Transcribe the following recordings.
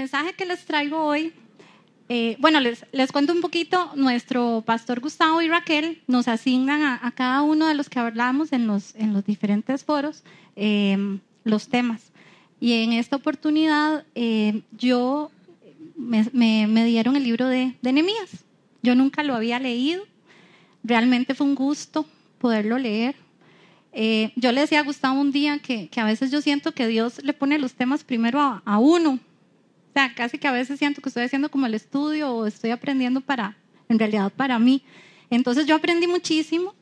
mensaje que les traigo hoy, les cuento un poquito. Nuestro pastor Gustavo y Raquel nos asignan a cada uno de los que hablamos en los diferentes foros los temas. Y en esta oportunidad me dieron el libro de Nehemías. Yo nunca lo había leído. Realmente fue un gusto poderlo leer. Yo le decía a Gustavo un día que a veces yo siento que Dios le pone los temas primero a uno. O sea, casi que a veces siento que estoy haciendo como el estudio o estoy aprendiendo en realidad para mí. Entonces yo aprendí muchísimo.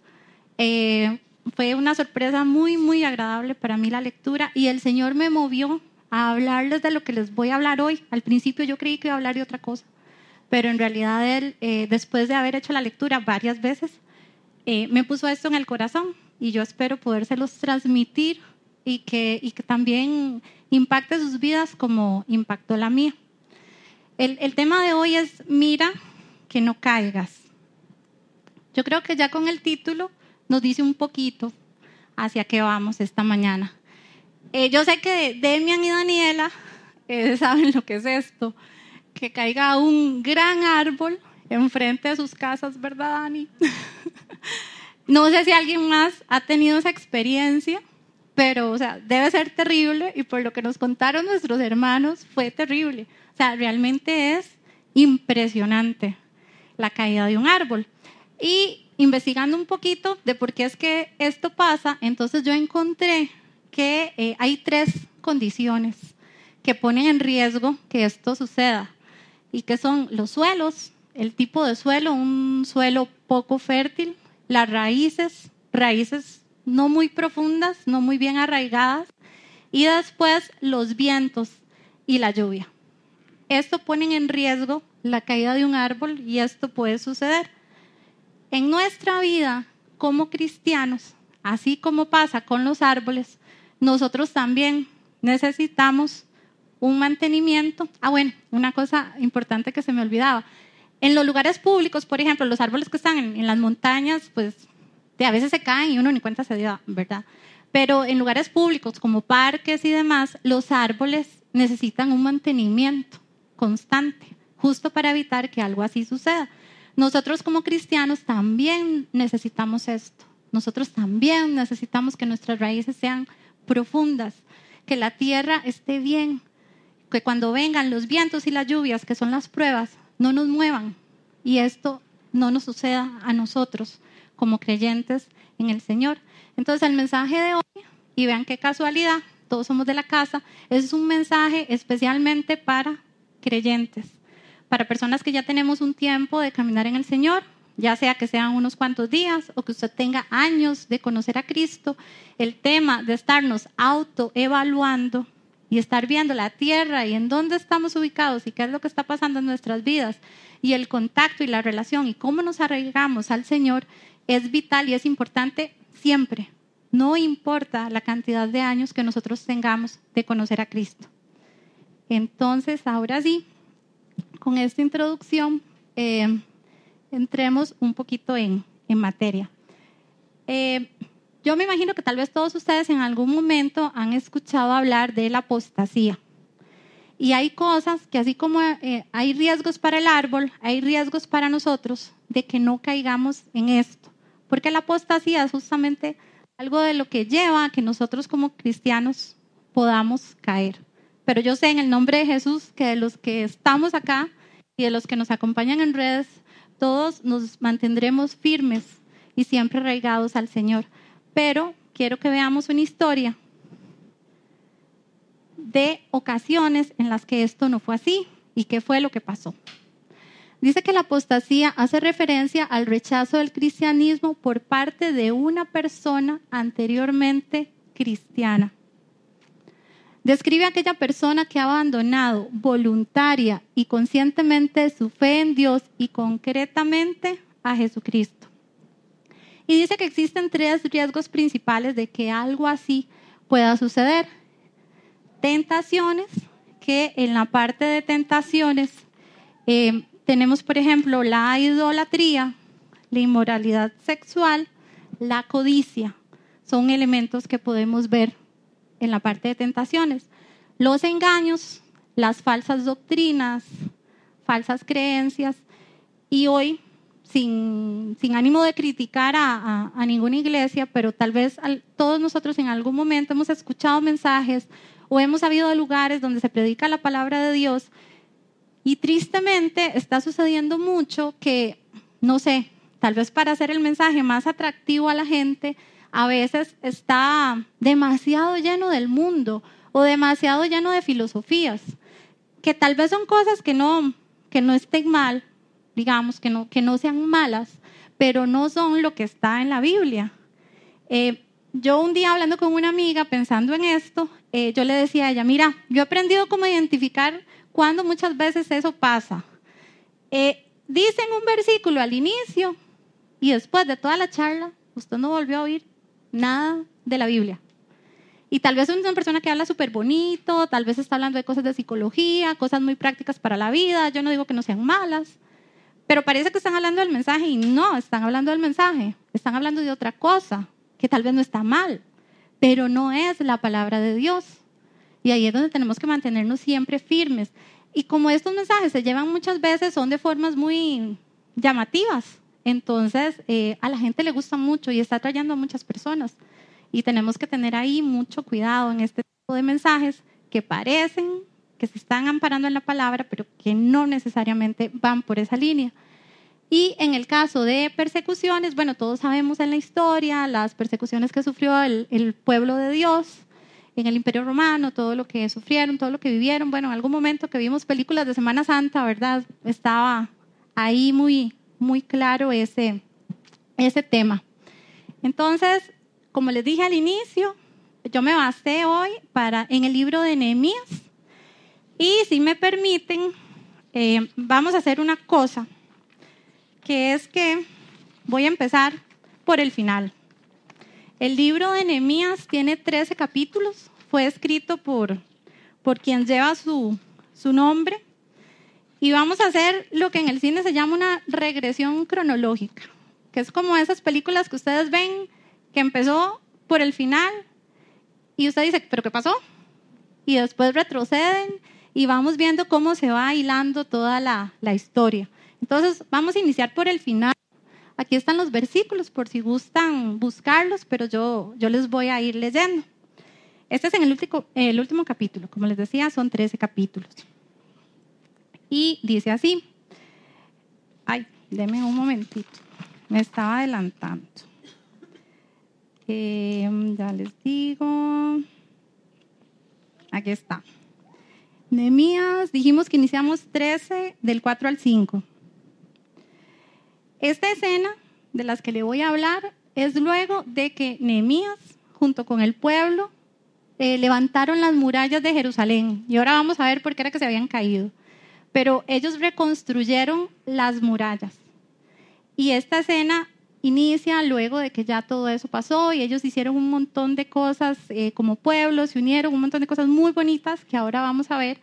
Fue una sorpresa muy, muy agradable para mí la lectura, y el Señor me movió a hablarles de lo que les voy a hablar hoy. Al principio yo creí que iba a hablar de otra cosa, pero en realidad Él, después de haber hecho la lectura varias veces, me puso esto en el corazón, y yo espero podérselos transmitir y que también impacte sus vidas como impactó la mía. El tema de hoy es: mira que no caigas. Yo creo que ya con el título nos dice un poquito hacia qué vamos esta mañana. Yo sé que Demian y Daniela saben lo que es esto, que caiga un gran árbol enfrente de sus casas, ¿verdad, Dani? No sé si alguien más ha tenido esa experiencia, pero o sea, debe ser terrible, y por lo que nos contaron nuestros hermanos fue terrible. O sea, realmente es impresionante la caída de un árbol. Y investigando un poquito de por qué es que esto pasa, entonces yo encontré que hay 3 condiciones que ponen en riesgo que esto suceda, y que son los suelos, el tipo de suelo, un suelo poco fértil, las raíces no muy profundas, no muy bien arraigadas, y después los vientos y la lluvia. Esto ponen en riesgo la caída de un árbol, y esto puede suceder. En nuestra vida como cristianos, así como pasa con los árboles, nosotros también necesitamos un mantenimiento. Una cosa importante que se me olvidaba. En los lugares públicos, por ejemplo, los árboles que están en las montañas, pues a veces se caen y uno ni cuenta se da, ¿verdad? Pero en lugares públicos como parques y demás, los árboles necesitan un mantenimiento constante, justo para evitar que algo así suceda. Nosotros como cristianos también necesitamos esto. Nosotros también necesitamos que nuestras raíces sean profundas, que la tierra esté bien, que cuando vengan los vientos y las lluvias, que son las pruebas, no nos muevan, y esto no nos suceda a nosotros como creyentes en el Señor. Entonces el mensaje de hoy, y vean qué casualidad, todos somos de la casa, es un mensaje especialmente para creyentes, para personas que ya tenemos un tiempo de caminar en el Señor, ya sea que sean unos cuantos días o que usted tenga años de conocer a Cristo. El tema de estarnos autoevaluando y estar viendo la tierra y en dónde estamos ubicados y qué es lo que está pasando en nuestras vidas, y el contacto y la relación y cómo nos arraigamos al Señor, es vital y es importante siempre. No importa la cantidad de años que nosotros tengamos de conocer a Cristo. Entonces, ahora sí, con esta introducción, entremos un poquito en materia. Yo me imagino que tal vez todos ustedes en algún momento han escuchado hablar de la apostasía. Y hay cosas que, así como hay riesgos para el árbol, hay riesgos para nosotros de que no caigamos en esto. Porque la apostasía es justamente algo de lo que lleva a que nosotros como cristianos podamos caer. Pero yo sé en el nombre de Jesús que de los que estamos acá y de los que nos acompañan en redes, todos nos mantendremos firmes y siempre arraigados al Señor. Pero quiero que veamos una historia de ocasiones en las que esto no fue así y qué fue lo que pasó. Dice que la apostasía hace referencia al rechazo del cristianismo por parte de una persona anteriormente cristiana. Describe a aquella persona que ha abandonado voluntaria y conscientemente su fe en Dios y concretamente a Jesucristo. Y dice que existen 3 riesgos principales de que algo así pueda suceder. Tentaciones, que en la parte de tentaciones tenemos, por ejemplo, la idolatría, la inmoralidad sexual, la codicia. Son elementos que podemos ver en la parte de tentaciones. Los engaños, las falsas doctrinas, falsas creencias. Y hoy, sin ánimo de criticar a ninguna iglesia, pero tal vez todos nosotros en algún momento hemos escuchado mensajes o hemos sabido de lugares donde se predica la palabra de Dios, y tristemente está sucediendo mucho que, no sé, tal vez para hacer el mensaje más atractivo a la gente, a veces está demasiado lleno del mundo o demasiado lleno de filosofías, que tal vez son cosas que no estén mal, digamos, que no sean malas, pero no son lo que está en la Biblia. Yo un día hablando con una amiga, pensando en esto, yo le decía a ella, mira, yo he aprendido cómo identificar cuando muchas veces eso pasa. Dicen un versículo al inicio y después de toda la charla, usted no volvió a oír nada de la Biblia. Y tal vez es una persona que habla súper bonito, tal vez está hablando de cosas de psicología, cosas muy prácticas para la vida, yo no digo que no sean malas, pero parece que están hablando del mensaje y no están hablando del mensaje, están hablando de otra cosa, que tal vez no está mal, pero no es la palabra de Dios. Y ahí es donde tenemos que mantenernos siempre firmes. Y como estos mensajes se llevan muchas veces, son de formas muy llamativas. Entonces, a la gente le gusta mucho y está atrayendo a muchas personas. Y tenemos que tener ahí mucho cuidado en este tipo de mensajes que parecen que se están amparando en la palabra, pero que no necesariamente van por esa línea. Y en el caso de persecuciones, bueno, todos sabemos en la historia las persecuciones que sufrió el pueblo de Dios en el Imperio Romano, todo lo que sufrieron, todo lo que vivieron. Bueno, en algún momento que vimos películas de Semana Santa, ¿verdad? Estaba ahí muy claro ese tema. Entonces, como les dije al inicio, yo me basé hoy en el libro de Nehemías. Y si me permiten, vamos a hacer una cosa, que es que voy a empezar por el final. El libro de Nehemías tiene 13 capítulos, fue escrito por quien lleva su nombre, y vamos a hacer lo que en el cine se llama una regresión cronológica, que es como esas películas que ustedes ven que empezó por el final y usted dice, ¿pero qué pasó? Y después retroceden y vamos viendo cómo se va hilando toda la historia. Entonces vamos a iniciar por el final. Aquí están los versículos por si gustan buscarlos, pero yo les voy a ir leyendo. Este es en el último capítulo. Como les decía, son 13 capítulos. Y dice así. Ay, denme un momentito. Me estaba adelantando. Ya les digo. Aquí está. Nehemías, dijimos que iniciamos 13 del 4 al 5. Esta escena de las que le voy a hablar es luego de que Nehemías, junto con el pueblo, levantaron las murallas de Jerusalén. Y ahora vamos a ver por qué era que se habían caído. Pero ellos reconstruyeron las murallas. Y esta escena inicia luego de que ya todo eso pasó y ellos hicieron un montón de cosas como pueblo, se unieron, un montón de cosas muy bonitas que ahora vamos a ver.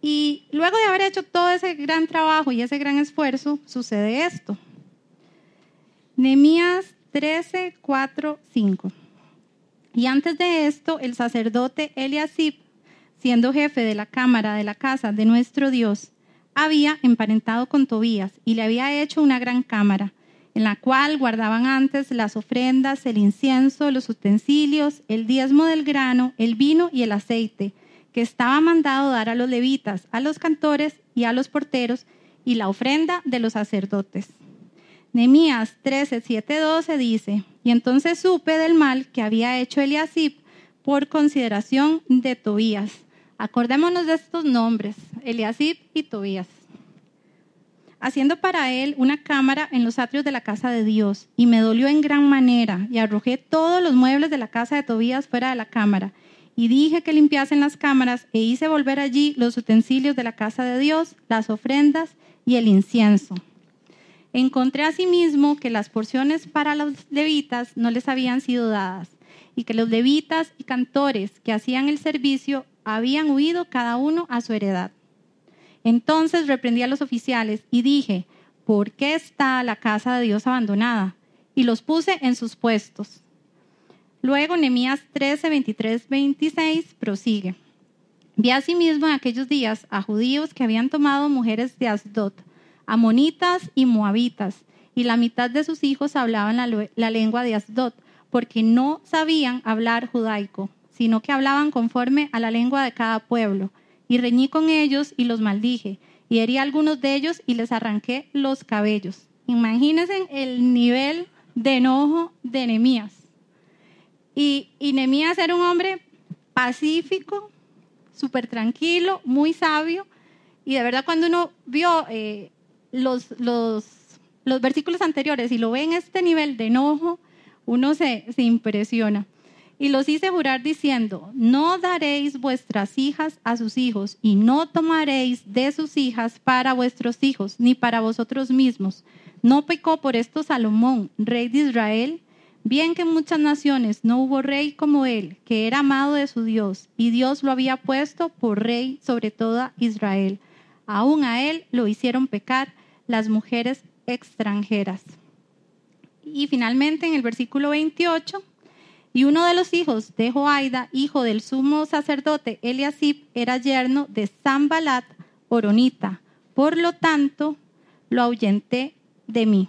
Y luego de haber hecho todo ese gran trabajo y ese gran esfuerzo, sucede esto. Nehemías 13, 4, 5. Y antes de esto, el sacerdote Eliasib, siendo jefe de la cámara de la casa de nuestro Dios, había emparentado con Tobías y le había hecho una gran cámara, en la cual guardaban antes las ofrendas, el incienso, los utensilios, el diezmo del grano, el vino y el aceite, que estaba mandado dar a los levitas, a los cantores y a los porteros, y la ofrenda de los sacerdotes. Nehemías 13, 7, 12 dice, y entonces supe del mal que había hecho Eliasib por consideración de Tobías. Acordémonos de estos nombres, Eliasib y Tobías. Haciendo para él una cámara en los atrios de la casa de Dios, y me dolió en gran manera, y arrojé todos los muebles de la casa de Tobías fuera de la cámara, y dije que limpiasen las cámaras, e hice volver allí los utensilios de la casa de Dios, las ofrendas y el incienso. Encontré asimismo que las porciones para los levitas no les habían sido dadas, y que los levitas y cantores que hacían el servicio habían huido cada uno a su heredad. Entonces reprendí a los oficiales y dije, ¿por qué está la casa de Dios abandonada? Y los puse en sus puestos. Luego Nehemías 13, 23, 26 prosigue. Vi asimismo en aquellos días a judíos que habían tomado mujeres de Asdod, amonitas y moabitas, y la mitad de sus hijos hablaban la lengua de Asdod, porque no sabían hablar judaico, sino que hablaban conforme a la lengua de cada pueblo. Y reñí con ellos y los maldije, y herí a algunos de ellos y les arranqué los cabellos. Imagínense el nivel de enojo de Nehemías. Y Nehemías era un hombre pacífico, súper tranquilo, muy sabio, y de verdad cuando uno vio los versículos anteriores y lo ve en este nivel de enojo, uno se impresiona. Y los hice jurar diciendo: no daréis vuestras hijas a sus hijos, y no tomaréis de sus hijas para vuestros hijos, ni para vosotros mismos. ¿No pecó por esto Salomón, rey de Israel? Bien que en muchas naciones no hubo rey como él, que era amado de su Dios, y Dios lo había puesto por rey sobre toda Israel. Aún a él lo hicieron pecar las mujeres extranjeras. Y finalmente en el versículo 28, y uno de los hijos de Joaida, hijo del sumo sacerdote Eliasib, era yerno de Sanbalat horonita. Por lo tanto, lo ahuyenté de mí.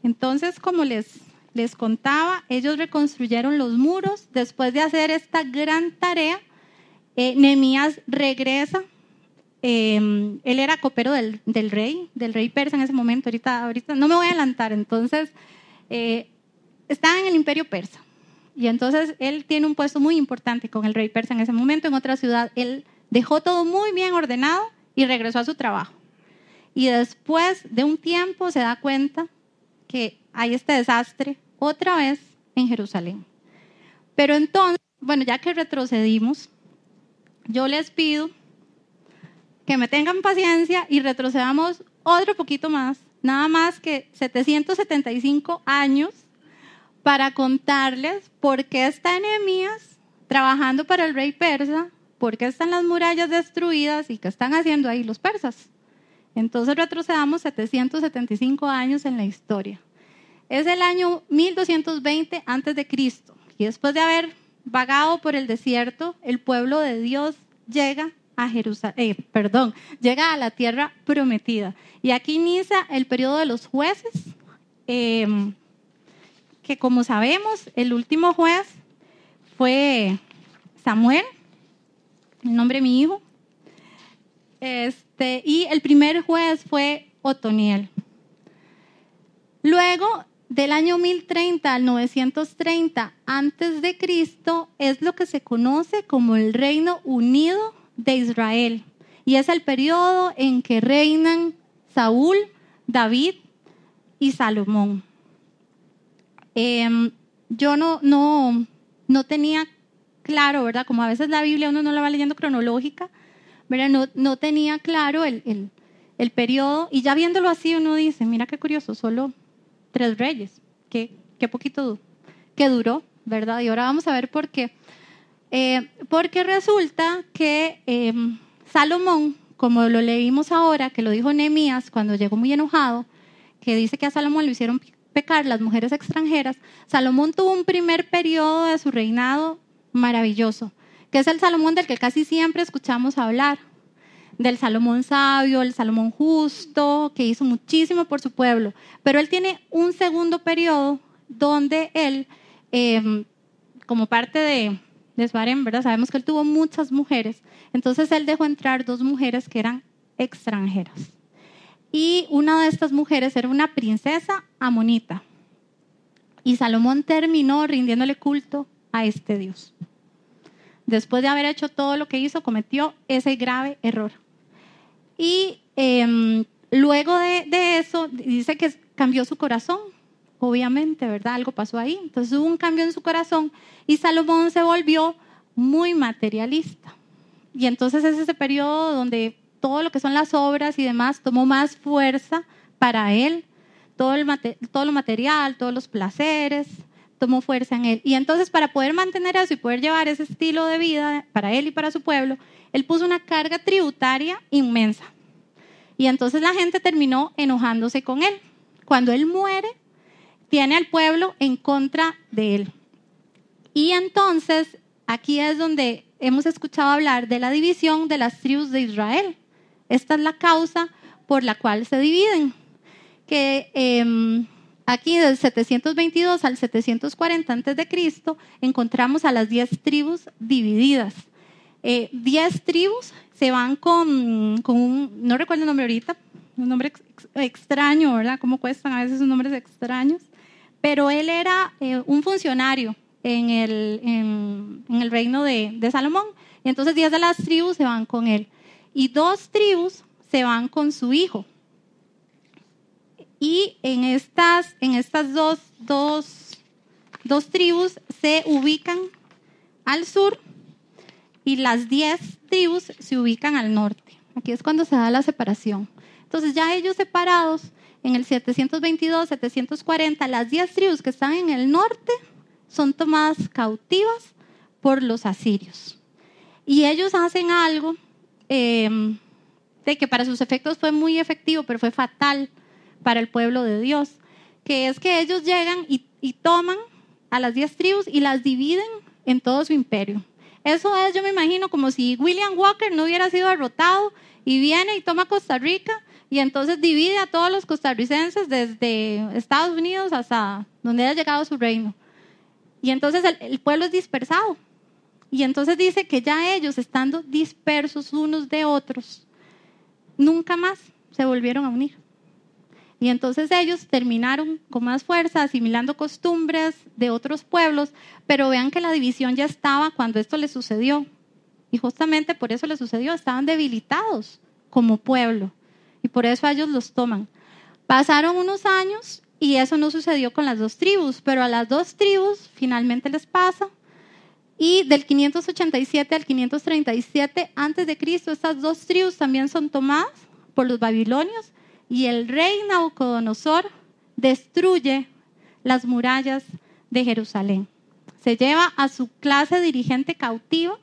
Entonces, como les contaba, ellos reconstruyeron los muros. Después de hacer esta gran tarea, Nehemías regresa. Él era copero del rey persa en ese momento. Ahorita no me voy a adelantar. Entonces, estaba en el imperio persa. Y entonces él tiene un puesto muy importante con el rey persa en ese momento en otra ciudad. Él dejó todo muy bien ordenado y regresó a su trabajo. Y después de un tiempo se da cuenta que hay este desastre otra vez en Jerusalén. Pero entonces, bueno, ya que retrocedimos, yo les pido que me tengan paciencia y retrocedamos otro poquito más, nada más que 775 años, para contarles por qué está Nehemías trabajando para el rey persa, por qué están las murallas destruidas y qué están haciendo ahí los persas. Entonces retrocedamos 775 años en la historia. Es el año 1220 antes de Cristo, y después de haber vagado por el desierto, el pueblo de Dios llega a llega a la tierra prometida. Y aquí inicia el periodo de los jueces, que como sabemos, el último juez fue Samuel, el nombre de mi hijo, y el primer juez fue Otoniel. Luego, del año 1030 al 930 antes de Cristo, es lo que se conoce como el Reino Unido de Israel, y es el periodo en que reinan Saúl, David y Salomón. Yo no tenía claro, ¿verdad? Como a veces la Biblia uno no la va leyendo cronológica, ¿verdad? No tenía claro el periodo, y ya viéndolo así uno dice, mira qué curioso, solo 3 reyes, qué poquito que duró, ¿verdad? Y ahora vamos a ver por qué. Porque resulta que Salomón, como lo leímos ahora, que lo dijo Nehemías cuando llegó muy enojado, que dice que a Salomón lo hicieron pecar las mujeres extranjeras, Salomón tuvo un primer periodo de su reinado maravilloso, que es el Salomón del que casi siempre escuchamos hablar, del Salomón sabio, el Salomón justo, que hizo muchísimo por su pueblo. Pero él tiene un segundo periodo donde él, como parte de su harem, ¿verdad? Sabemos que él tuvo muchas mujeres, entonces él dejó entrar 2 mujeres que eran extranjeras. Y una de estas mujeres era una princesa amonita. Y Salomón terminó rindiéndole culto a este Dios. Después de haber hecho todo lo que hizo, cometió ese grave error. Y luego de eso, dice que cambió su corazón. Obviamente, ¿verdad? Algo pasó ahí. Entonces hubo un cambio en su corazón y Salomón se volvió muy materialista. Y entonces es ese periodo donde todo lo que son las obras y demás tomó más fuerza para él, todo lo material, todos los placeres, tomó fuerza en él. Y entonces para poder mantener eso y poder llevar ese estilo de vida para él y para su pueblo, él puso una carga tributaria inmensa. Y entonces la gente terminó enojándose con él. Cuando él muere, tiene al pueblo en contra de él. Y entonces aquí es donde hemos escuchado hablar de la división de las tribus de Israel. Esta es la causa por la cual se dividen. Que aquí del 722 al 740 a.C. encontramos a las 10 tribus divididas. 10 tribus se van con un, no recuerdo el nombre ahorita, un nombre extraño, ¿verdad? Cómo cuestan a veces esos nombres extraños. Pero él era un funcionario en el reino de Salomón. Y entonces 10 de las tribus se van con él. Y 2 tribus se van con su hijo. Y en estas dos tribus se ubican al sur y las 10 tribus se ubican al norte. Aquí es cuando se da la separación. Entonces ya ellos separados, en el 722, 740, las 10 tribus que están en el norte son tomadas cautivas por los asirios. Y ellos hacen algo de que para sus efectos fue muy efectivo, pero fue fatal para el pueblo de Dios, que es que ellos llegan y toman a las 10 tribus y las dividen en todo su imperio. Eso es, yo me imagino, como si William Walker no hubiera sido derrotado y viene y toma Costa Rica y entonces divide a todos los costarricenses desde Estados Unidos hasta donde haya llegado su reino. Y entonces el pueblo es dispersado. Y entonces dice que ya ellos, estando dispersos unos de otros, nunca más se volvieron a unir. Y entonces ellos terminaron con más fuerza, asimilando costumbres de otros pueblos, pero vean que la división ya estaba cuando esto les sucedió. Y justamente por eso les sucedió, estaban debilitados como pueblo. Y por eso a ellos los toman. Pasaron unos años y eso no sucedió con las 2 tribus, pero a las 2 tribus finalmente les pasa. Y del 587 al 537 a.C., estas 2 tribus también son tomadas por los babilonios. Y el rey Nabucodonosor destruye las murallas de Jerusalén. Se lleva a su clase dirigente cautiva.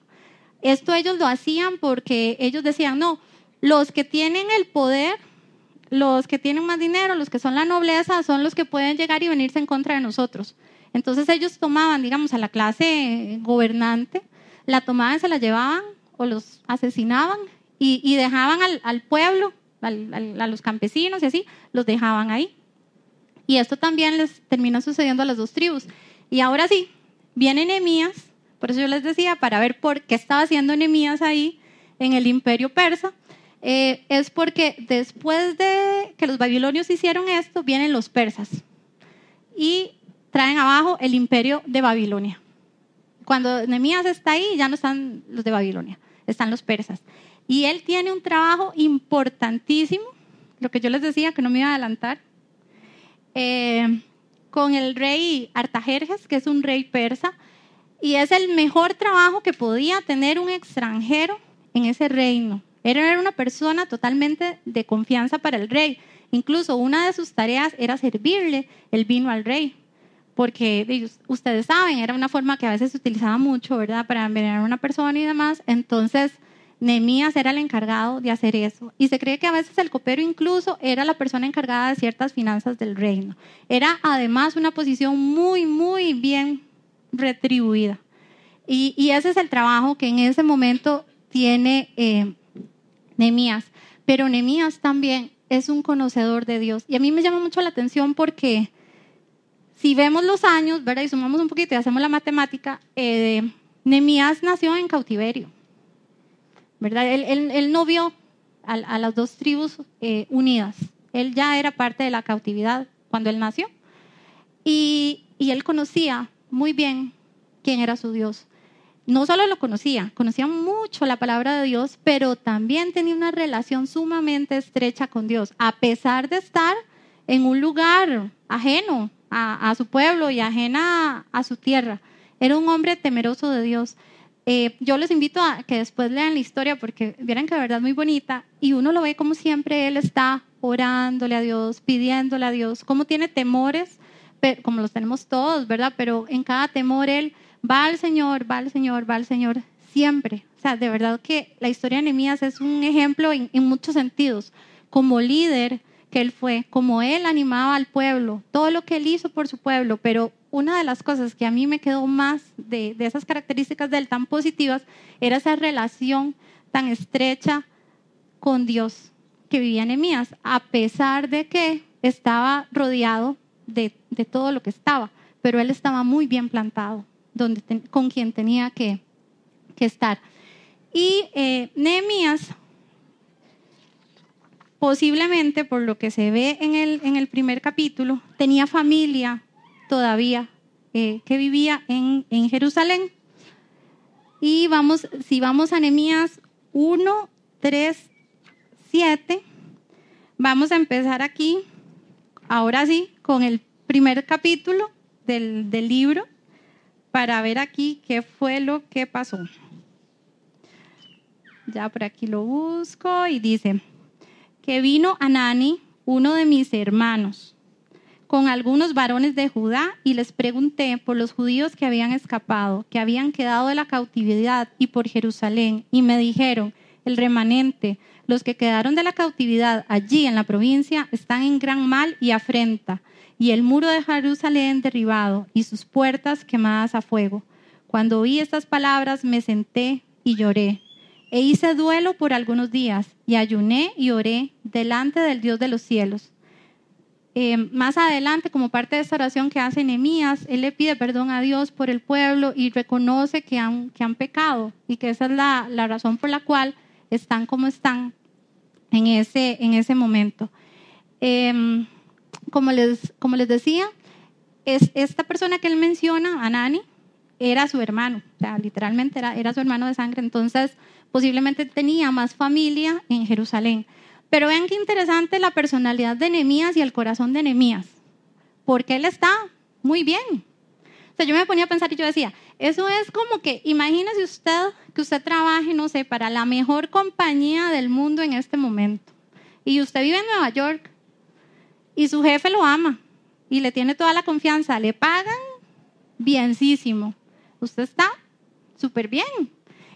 Esto ellos lo hacían porque ellos decían, no, los que tienen el poder, los que tienen más dinero, los que son la nobleza, son los que pueden llegar y venirse en contra de nosotros. Entonces ellos tomaban, digamos, a la clase gobernante, la tomaban, se la llevaban o los asesinaban y dejaban al pueblo, a los campesinos y así, los dejaban ahí. Y esto también les termina sucediendo a las 2 tribus. Y ahora sí, viene Nehemías, por eso yo les decía, para ver por qué estaba haciendo Nehemías ahí en el imperio persa, es porque después de que los babilonios hicieron esto, vienen los persas y traen abajo el imperio de Babilonia. Cuando Nehemías está ahí, ya no están los de Babilonia, están los persas. Y él tiene un trabajo importantísimo, lo que yo les decía, que no me iba a adelantar, con el rey Artajerjes, que es un rey persa, y es el mejor trabajo que podía tener un extranjero en ese reino. Era una persona totalmente de confianza para el rey. Incluso una de sus tareas era servirle el vino al rey, porque ustedes saben, era una forma que a veces se utilizaba mucho, ¿verdad?, para envenenar a una persona y demás. Entonces Nehemías era el encargado de hacer eso. Y se cree que a veces el copero incluso era la persona encargada de ciertas finanzas del reino. Era además una posición muy, muy bien retribuida. Y ese es el trabajo que en ese momento tiene Nehemías. Pero Nehemías también es un conocedor de Dios. Y a mí me llama mucho la atención porque si vemos los años, ¿verdad?, y sumamos un poquito y hacemos la matemática, Nehemías nació en cautiverio, ¿verdad? Él no vio a las 2 tribus unidas. Él ya era parte de la cautividad cuando él nació. Y él conocía muy bien quién era su Dios. No solo lo conocía mucho la palabra de Dios, pero también tenía una relación sumamente estrecha con Dios, a pesar de estar en un lugar ajeno a su pueblo y ajena a su tierra. Era un hombre temeroso de Dios. Yo les invito a que después lean la historia porque vieran que de verdad es muy bonita y uno lo ve como siempre él está orándole a Dios, pidiéndole a Dios, como tiene temores, como los tenemos todos, ¿verdad? Pero en cada temor él va al Señor, va al Señor, va al Señor siempre. O sea, de verdad que la historia de Nehemías es un ejemplo en muchos sentidos, como líder que él fue, como él animaba al pueblo, todo lo que él hizo por su pueblo, pero una de las cosas que a mí me quedó más de esas características de él tan positivas era esa relación tan estrecha con Dios que vivía Nehemías, a pesar de que estaba rodeado de todo lo que estaba, pero él estaba muy bien plantado con quien tenía que estar. Y Nehemías, posiblemente por lo que se ve en el primer capítulo, tenía familia todavía que vivía en Jerusalén. Y si vamos a Nehemías 1, 3, 7, vamos a empezar aquí, ahora sí, con el primer capítulo del libro, para ver aquí qué fue lo que pasó. Ya por aquí lo busco y dice que vino Hanani, uno de mis hermanos, con algunos varones de Judá, y les pregunté por los judíos que habían escapado, que habían quedado de la cautividad, y por Jerusalén, y me dijeron: el remanente, los que quedaron de la cautividad allí en la provincia, están en gran mal y afrenta, y el muro de Jerusalén derribado, y sus puertas quemadas a fuego. Cuando oí estas palabras, me senté y lloré, e hice duelo por algunos días, y ayuné y oré delante del Dios de los cielos. Más adelante, como parte de esta oración que hace Nehemías, él le pide perdón a Dios por el pueblo y reconoce que han pecado, y que esa es la razón por la cual están como están en ese momento. Como les decía, esta persona que él menciona, Hanani, era su hermano, o sea, literalmente era su hermano de sangre, entonces posiblemente tenía más familia en Jerusalén. Pero vean qué interesante la personalidad de Nehemías y el corazón de Nehemías, porque él está muy bien. O sea, yo me ponía a pensar y yo decía, eso es como que, imagínese usted que usted trabaje, no sé, para la mejor compañía del mundo en este momento, y usted vive en Nueva York, y su jefe lo ama, y le tiene toda la confianza, le pagan bienísimo, usted está súper bien,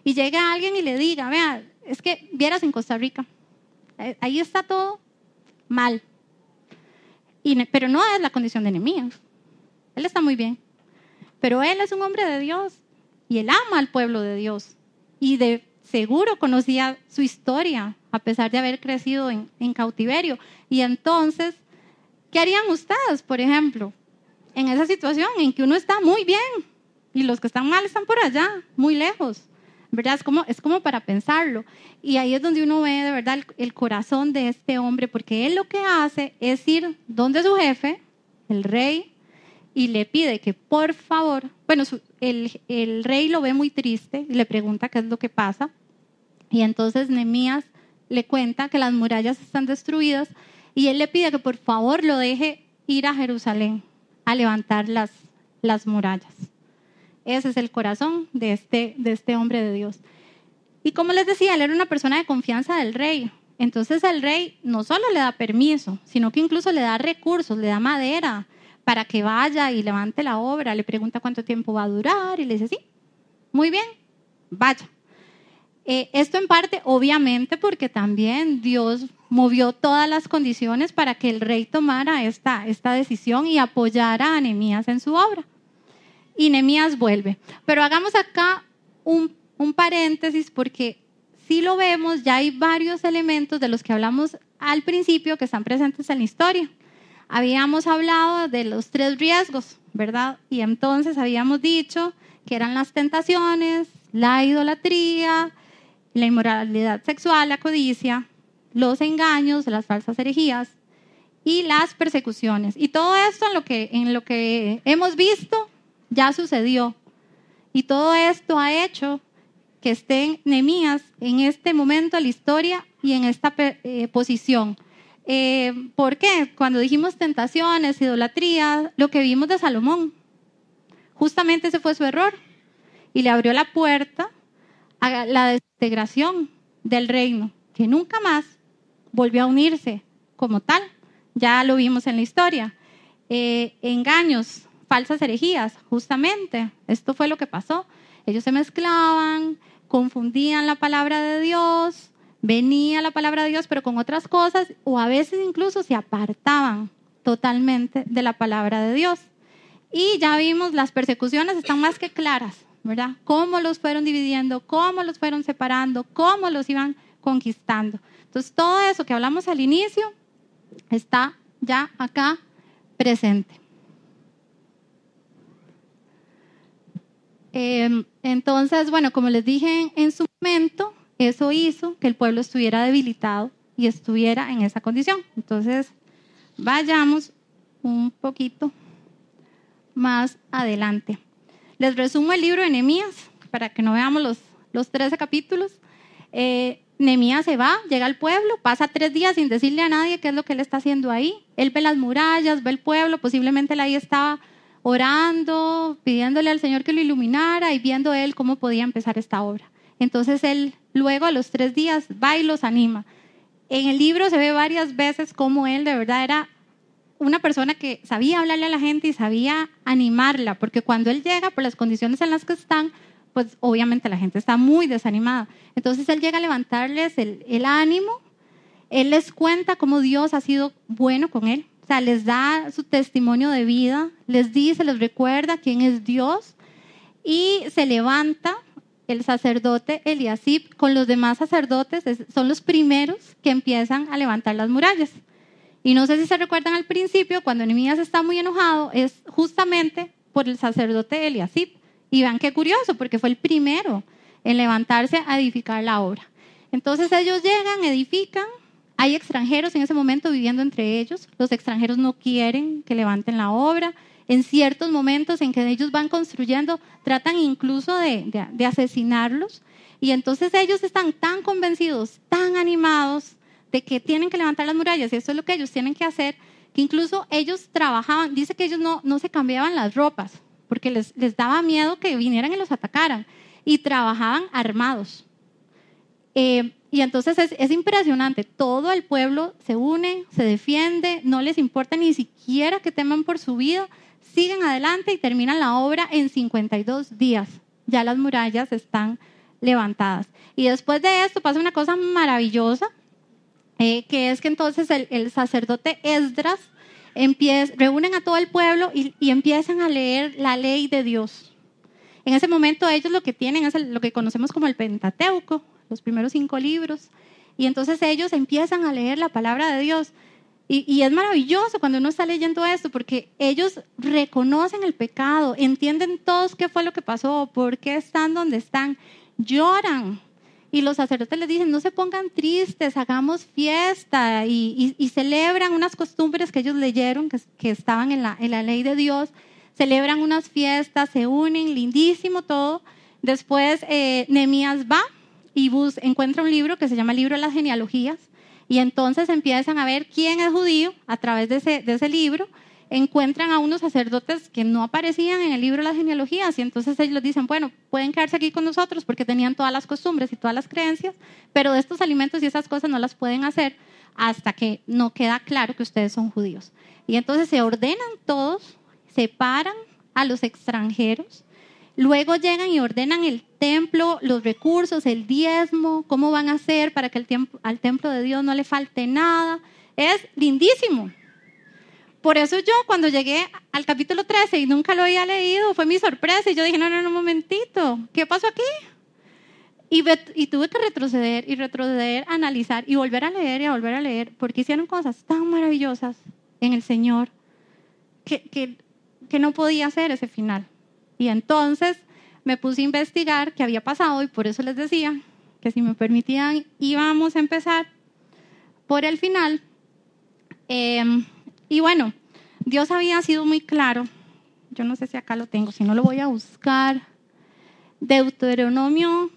y llega alguien y le diga, vea, es que vieras en Costa Rica, ahí está todo mal. Pero no es la condición de Nehemías. Él está muy bien. Pero él es un hombre de Dios y él ama al pueblo de Dios. Y de seguro conocía su historia, a pesar de haber crecido en cautiverio. Y entonces, ¿qué harían ustedes, por ejemplo, en esa situación en que uno está muy bien y los que están mal están por allá, muy lejos? ¿Verdad? Es como para pensarlo. Y ahí es donde uno ve de verdad el corazón de este hombre, porque él lo que hace es ir donde su jefe, el rey, y le pide que por favor, bueno, el rey lo ve muy triste y le pregunta qué es lo que pasa. Y entonces Nehemías le cuenta que las murallas están destruidas y él le pide que por favor lo deje ir a Jerusalén a levantar las murallas. Ese es el corazón de este hombre de Dios. Y como les decía, él era una persona de confianza del rey. Entonces el rey no solo le da permiso, sino que incluso le da recursos, le da madera para que vaya y levante la obra. Le pregunta cuánto tiempo va a durar y le dice, sí, muy bien, vaya. Esto en parte, obviamente, porque también Dios movió todas las condiciones para que el rey tomara esta decisión y apoyara a Nehemías en su obra. Y Nehemías vuelve. Pero hagamos acá un paréntesis, porque si lo vemos, ya hay varios elementos de los que hablamos al principio que están presentes en la historia. Habíamos hablado de los 3 riesgos, ¿verdad? Y entonces habíamos dicho que eran las tentaciones, la idolatría, la inmoralidad sexual, la codicia, los engaños, las falsas herejías y las persecuciones. Y todo esto en lo que hemos visto ya sucedió. Y todo esto ha hecho que esté Nehemías en este momento de la historia y en esta posición. ¿Por qué? Cuando dijimos tentaciones, idolatría, lo que vimos de Salomón, justamente ese fue su error. Y le abrió la puerta a la desintegración del reino, que nunca más volvió a unirse como tal. Ya lo vimos en la historia. Engaños, falsas herejías, justamente, esto fue lo que pasó. Ellos se mezclaban, confundían la palabra de Dios, venía la palabra de Dios, pero con otras cosas, o a veces incluso se apartaban totalmente de la palabra de Dios. Y ya vimos, las persecuciones están más que claras, ¿verdad? Cómo los fueron dividiendo, cómo los fueron separando, cómo los iban conquistando. Entonces, todo eso que hablamos al inicio está ya acá presente. Entonces, bueno, como les dije en su momento, eso hizo que el pueblo estuviera debilitado y estuviera en esa condición. Entonces, vayamos un poquito más adelante. Les resumo el libro de Nehemías para que no veamos los 13 capítulos. Nehemías se va, llega al pueblo, pasa 3 días sin decirle a nadie qué es lo que él está haciendo ahí. Él ve las murallas, ve el pueblo, posiblemente él ahí estaba orando, pidiéndole al Señor que lo iluminara y viendo él cómo podía empezar esta obra. Entonces él luego a los 3 días va y los anima. En el libro se ve varias veces cómo él de verdad era una persona que sabía hablarle a la gente y sabía animarla, porque cuando él llega, por las condiciones en las que están, pues obviamente la gente está muy desanimada. Entonces él llega a levantarles el ánimo, él les cuenta cómo Dios ha sido bueno con él, o sea, les da su testimonio de vida, les dice, les recuerda quién es Dios, y se levanta el sacerdote Eliasib con los demás sacerdotes, son los primeros que empiezan a levantar las murallas. Y no sé si se recuerdan al principio, cuando Nehemías está muy enojado, es justamente por el sacerdote Eliasib. Y vean qué curioso, porque fue el primero en levantarse a edificar la obra. Entonces ellos llegan, edifican, hay extranjeros en ese momento viviendo entre ellos, los extranjeros no quieren que levanten la obra, en ciertos momentos en que ellos van construyendo, tratan incluso de asesinarlos, y entonces ellos están tan convencidos, tan animados, de que tienen que levantar las murallas, y eso es lo que ellos tienen que hacer, que incluso ellos trabajaban, dice que ellos no se cambiaban las ropas, porque les daba miedo que vinieran y los atacaran, y trabajaban armados. Y entonces es impresionante, todo el pueblo se une, se defiende, no les importa ni siquiera que teman por su vida, siguen adelante y terminan la obra en 52 días. Ya las murallas están levantadas. Y después de esto pasa una cosa maravillosa, que es que entonces el sacerdote Esdras reúnen a todo el pueblo y empiezan a leer la ley de Dios. En ese momento ellos lo que tienen es lo que conocemos como el Pentateuco, los primeros 5 libros, y entonces ellos empiezan a leer la palabra de Dios. Y es maravilloso cuando uno está leyendo esto, porque ellos reconocen el pecado, entienden todos qué fue lo que pasó, por qué están donde están, lloran. Y los sacerdotes les dicen, no se pongan tristes, hagamos fiesta, y celebran unas costumbres que ellos leyeron, que estaban en la ley de Dios, celebran unas fiestas, se unen, lindísimo todo. Después Nehemías va y encuentra un libro que se llama el libro de las genealogías, y entonces empiezan a ver quién es judío a través de ese libro. Encuentran a unos sacerdotes que no aparecían en el libro de las genealogías, y entonces ellos les dicen, bueno, pueden quedarse aquí con nosotros porque tenían todas las costumbres y todas las creencias, pero de estos alimentos y esas cosas no las pueden hacer hasta que no queda claro que ustedes son judíos. Y entonces se ordenan todos, separan a los extranjeros, luego llegan y ordenan el templo, los recursos, el diezmo, cómo van a hacer para que al templo de Dios no le falte nada. Es lindísimo. Por eso yo cuando llegué al capítulo 13 y nunca lo había leído, fue mi sorpresa, y yo dije, no, un momentito, ¿qué pasó aquí? Y tuve que retroceder, analizar y volver a leer, porque hicieron cosas tan maravillosas en el Señor que no podía hacer ese final. Y entonces me puse a investigar qué había pasado, y por eso les decía que si me permitían íbamos a empezar por el final. Y bueno, Dios había sido muy claro. Yo no sé si acá lo tengo, si no lo voy a buscar. Deuteronomio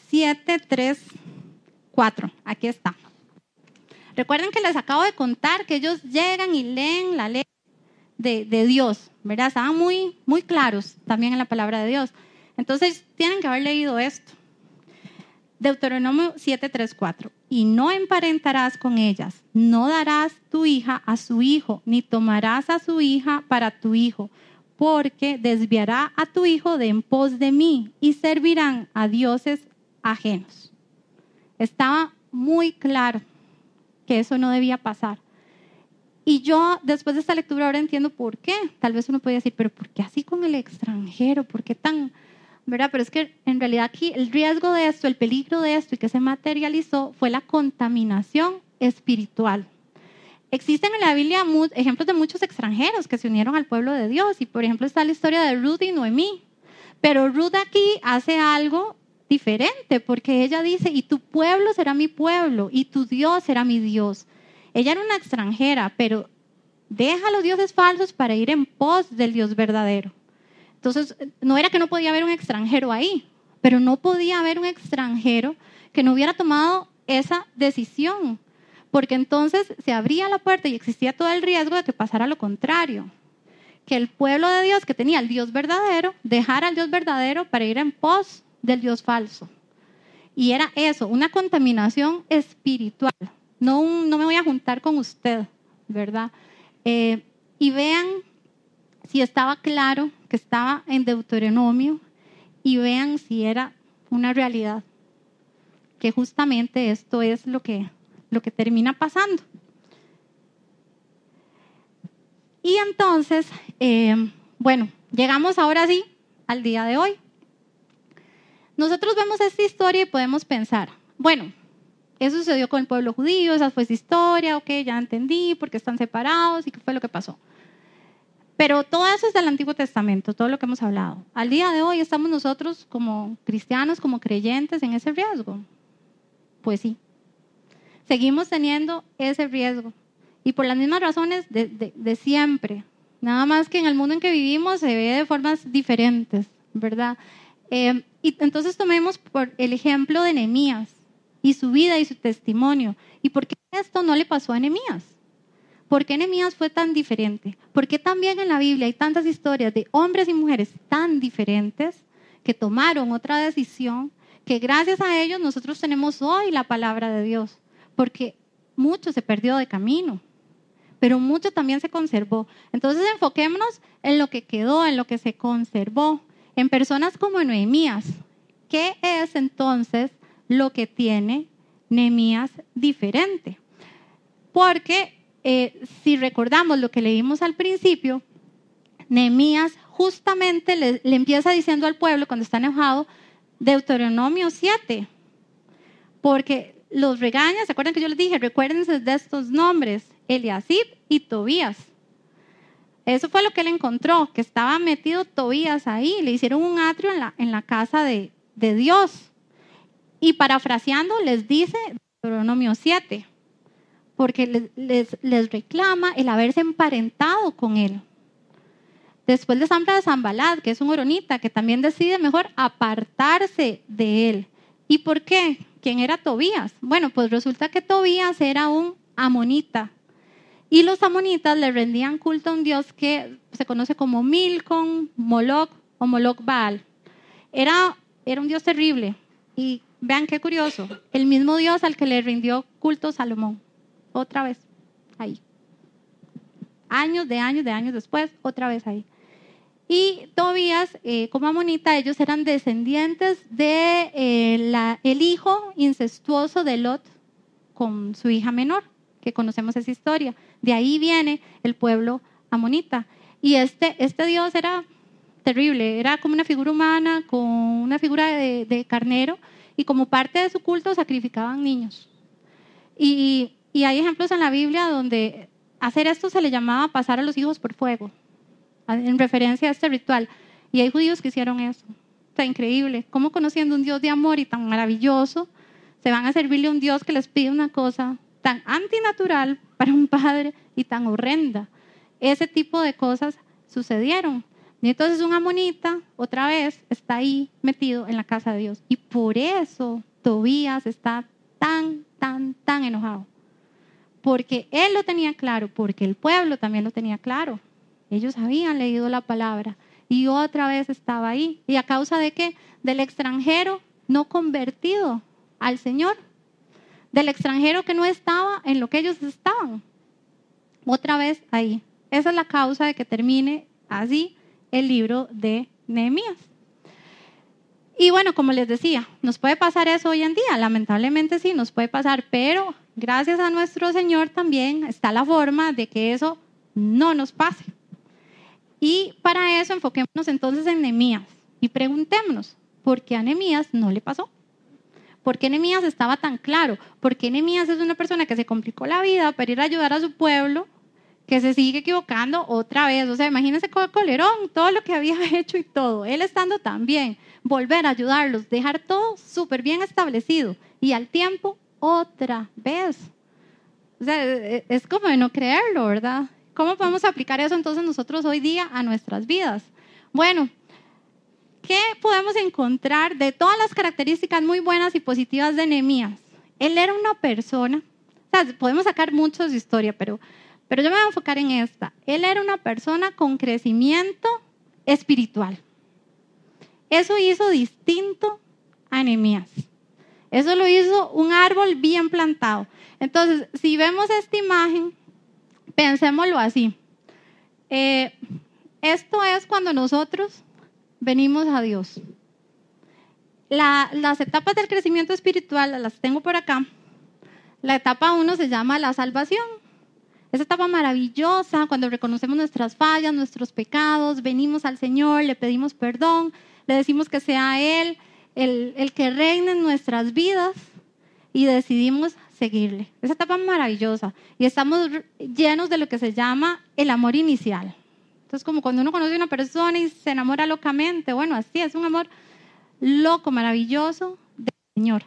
7, 3, 4. Aquí está. Recuerden que les acabo de contar que ellos llegan y leen la ley de Dios, ¿verdad? Estaban muy, muy claros también en la palabra de Dios. Entonces tienen que haber leído esto. Deuteronomio 7, 3, 4. Y no emparentarás con ellas, no darás tu hija a su hijo, ni tomarás a su hija para tu hijo, porque desviará a tu hijo de en pos de mí y servirán a dioses ajenos. Estaba muy claro que eso no debía pasar. Y yo, después de esta lectura, ahora entiendo por qué. Tal vez uno podría decir, pero ¿por qué así con el extranjero? ¿Por qué tan...? ¿Verdad? Pero es que en realidad aquí el riesgo de esto, el peligro de esto y que se materializó fue la contaminación espiritual. Existen en la Biblia ejemplos de muchos extranjeros que se unieron al pueblo de Dios. Y por ejemplo está la historia de Ruth y Noemí. Pero Ruth aquí hace algo diferente porque ella dice, y tu pueblo será mi pueblo y tu Dios será mi Dios. Ella era una extranjera, pero deja a los dioses falsos para ir en pos del Dios verdadero. Entonces, no era que no podía haber un extranjero ahí, pero no podía haber un extranjero que no hubiera tomado esa decisión, porque entonces se abría la puerta y existía todo el riesgo de que pasara lo contrario, que el pueblo de Dios que tenía al Dios verdadero, dejara al Dios verdadero para ir en pos del Dios falso. Y era eso, una contaminación espiritual. No me voy a juntar con usted, ¿verdad? Y vean si estaba claro que estaba en Deuteronomio y vean si era una realidad, que justamente esto es lo que termina pasando. Y entonces, bueno, llegamos ahora sí al día de hoy. Nosotros vemos esta historia y podemos pensar, bueno, eso sucedió con el pueblo judío, esa fue su historia, ok, ya entendí por qué están separados y qué fue lo que pasó. Pero todo eso es del Antiguo Testamento, todo lo que hemos hablado. Al día de hoy estamos nosotros como cristianos, como creyentes en ese riesgo. Pues sí, seguimos teniendo ese riesgo. Y por las mismas razones de siempre. Nada más que en el mundo en que vivimos se ve de formas diferentes, ¿verdad? Y entonces tomemos por el ejemplo de Nehemías y su vida y su testimonio. ¿Y por qué esto no le pasó a Nehemías? ¿Por qué Nehemías fue tan diferente? ¿Por qué también en la Biblia hay tantas historias de hombres y mujeres tan diferentes que tomaron otra decisión, que gracias a ellos nosotros tenemos hoy la palabra de Dios? Porque mucho se perdió de camino, pero mucho también se conservó. Entonces enfoquémonos en lo que quedó, en lo que se conservó, en personas como Nehemías. ¿Qué es entonces lo que tiene Nehemías diferente? Porque si recordamos lo que leímos al principio, Nehemías justamente le empieza diciendo al pueblo cuando está enojado, Deuteronomio 7, porque los regaña. ¿Se acuerdan que yo les dije? Recuérdense de estos nombres, Eliasib y Tobías. Eso fue lo que él encontró, que estaba metido Tobías ahí, le hicieron un atrio en la casa de Dios. Y parafraseando les dice Deuteronomio 7, porque les reclama el haberse emparentado con él. Después de Sanballat, que es un horonita, que también decide mejor apartarse de él. ¿Y por qué? ¿Quién era Tobías? Bueno, pues resulta que Tobías era un amonita. Y los amonitas le rendían culto a un dios que se conoce como Milcom, Moloch o Moloch Baal. Era un dios terrible. Y vean qué curioso, el mismo dios al que le rindió culto Salomón. Otra vez, ahí. Años después, otra vez ahí. Y Tobías, como amonita, ellos eran descendientes de el hijo incestuoso de Lot con su hija menor, que conocemos esa historia. De ahí viene el pueblo amonita. Y este Dios era terrible, era como una figura humana, con una figura de carnero, y como parte de su culto sacrificaban niños. Y hay ejemplos en la Biblia donde hacer esto se le llamaba pasar a los hijos por fuego, en referencia a este ritual. Y hay judíos que hicieron eso. Está increíble. ¿Cómo conociendo un Dios de amor y tan maravilloso, se van a servirle a un Dios que les pide una cosa tan antinatural para un padre y tan horrenda? Ese tipo de cosas sucedieron. Y entonces un amonita, otra vez, está ahí metido en la casa de Dios. Y por eso Tobías está tan enojado. Porque él lo tenía claro, porque el pueblo también lo tenía claro. Ellos habían leído la palabra y otra vez estaba ahí. ¿Y a causa de qué? Del extranjero no convertido al Señor. Del extranjero que no estaba en lo que ellos estaban. Otra vez ahí. Esa es la causa de que termine así el libro de Nehemías. Y bueno, como les decía, nos puede pasar eso hoy en día. Lamentablemente sí, nos puede pasar. Pero gracias a nuestro Señor también está la forma de que eso no nos pase. Y para eso enfoquémonos entonces en Nehemías y preguntémonos, ¿por qué a Nehemías no le pasó? ¿Por qué Nehemías estaba tan claro? ¿Por qué Nehemías es una persona que se complicó la vida para ir a ayudar a su pueblo, que se sigue equivocando otra vez? O sea, imagínense con Colerón, todo lo que había hecho y todo. Él estando tan bien, volver a ayudarlos, dejar todo súper bien establecido y al tiempo otra vez. O sea, es como de no creerlo, ¿verdad? ¿Cómo podemos aplicar eso entonces nosotros hoy día a nuestras vidas? Bueno, ¿qué podemos encontrar de todas las características muy buenas y positivas de Nehemías? Él era una persona, o sea, podemos sacar mucho de su historia, pero yo me voy a enfocar en esta. Él era una persona con crecimiento espiritual. Eso hizo distinto a Nehemías. Eso lo hizo un árbol bien plantado. Entonces, si vemos esta imagen, pensémoslo así. Esto es cuando nosotros venimos a Dios. Las etapas del crecimiento espiritual las tengo por acá. La etapa 1 se llama la salvación. Esa etapa maravillosa cuando reconocemos nuestras fallas, nuestros pecados, venimos al Señor, le pedimos perdón, le decimos que sea Él el que reine en nuestras vidas y decidimos seguirle. Esa etapa maravillosa y estamos llenos de lo que se llama el amor inicial. Entonces, como cuando uno conoce a una persona y se enamora locamente, bueno, así es un amor loco, maravilloso del Señor.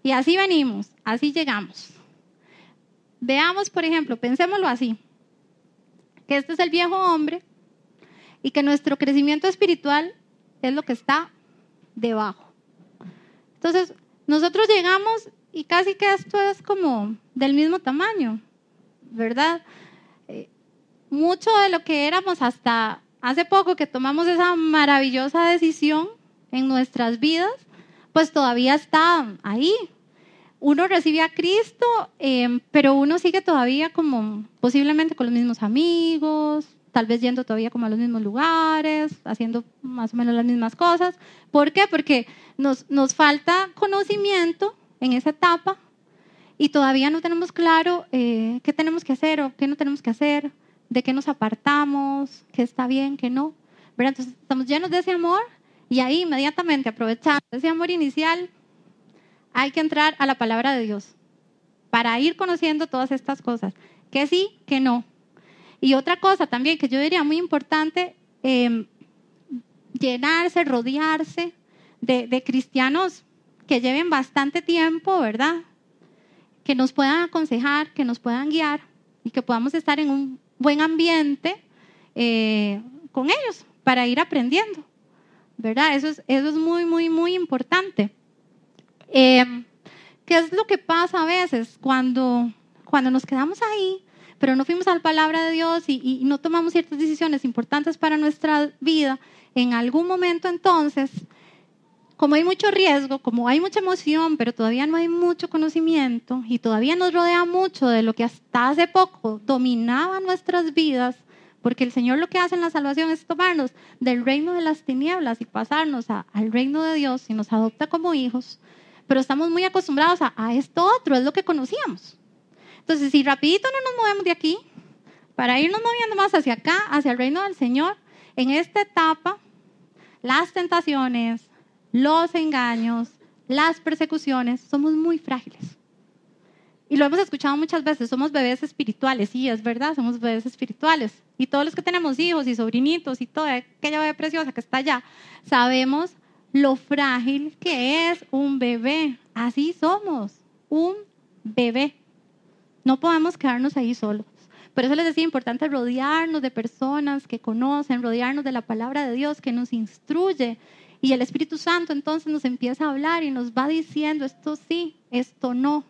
Y así venimos, así llegamos. Veamos, por ejemplo, pensémoslo así, que este es el viejo hombre y que nuestro crecimiento espiritual es lo que está debajo. Entonces, nosotros llegamos y casi que esto es como del mismo tamaño, ¿verdad? Mucho de lo que éramos hasta hace poco que tomamos esa maravillosa decisión en nuestras vidas, pues todavía está ahí. Uno recibe a Cristo, pero uno sigue todavía como posiblemente con los mismos amigos, tal vez yendo todavía como a los mismos lugares, haciendo más o menos las mismas cosas. ¿Por qué? Porque nos falta conocimiento en esa etapa y todavía no tenemos claro qué tenemos que hacer o qué no tenemos que hacer, de qué nos apartamos, qué está bien, qué no. ¿Verdad? Entonces estamos llenos de ese amor y ahí inmediatamente aprovechando ese amor inicial, hay que entrar a la palabra de Dios para ir conociendo todas estas cosas, que sí, que no. Y otra cosa también que yo diría muy importante, llenarse, rodearse de cristianos que lleven bastante tiempo, ¿verdad? Que nos puedan aconsejar, que nos puedan guiar y que podamos estar en un buen ambiente con ellos para ir aprendiendo, ¿verdad? Eso es muy, muy, muy importante. ¿Qué es lo que pasa a veces cuando nos quedamos ahí, pero no fuimos a la palabra de Dios y no tomamos ciertas decisiones importantes para nuestra vida? En algún momento entonces, como hay mucho riesgo, como hay mucha emoción, pero todavía no hay mucho conocimiento y todavía nos rodea mucho de lo que hasta hace poco dominaba nuestras vidas, porque el Señor lo que hace en la salvación es tomarnos del reino de las tinieblas y pasarnos al reino de Dios y nos adopta como hijos. Pero estamos muy acostumbrados a esto otro, es lo que conocíamos. Entonces, si rapidito no nos movemos de aquí, para irnos moviendo más hacia acá, hacia el reino del Señor, en esta etapa, las tentaciones, los engaños, las persecuciones, somos muy frágiles. Y lo hemos escuchado muchas veces, somos bebés espirituales, sí, es verdad, somos bebés espirituales. Y todos los que tenemos hijos y sobrinitos y toda aquella bebé preciosa que está allá, sabemos lo frágil que es un bebé. Así somos, un bebé. No podemos quedarnos ahí solos. Por eso les decía, importante rodearnos de personas que conocen, rodearnos de la palabra de Dios que nos instruye. Y el Espíritu Santo entonces nos empieza a hablar y nos va diciendo esto sí, esto no.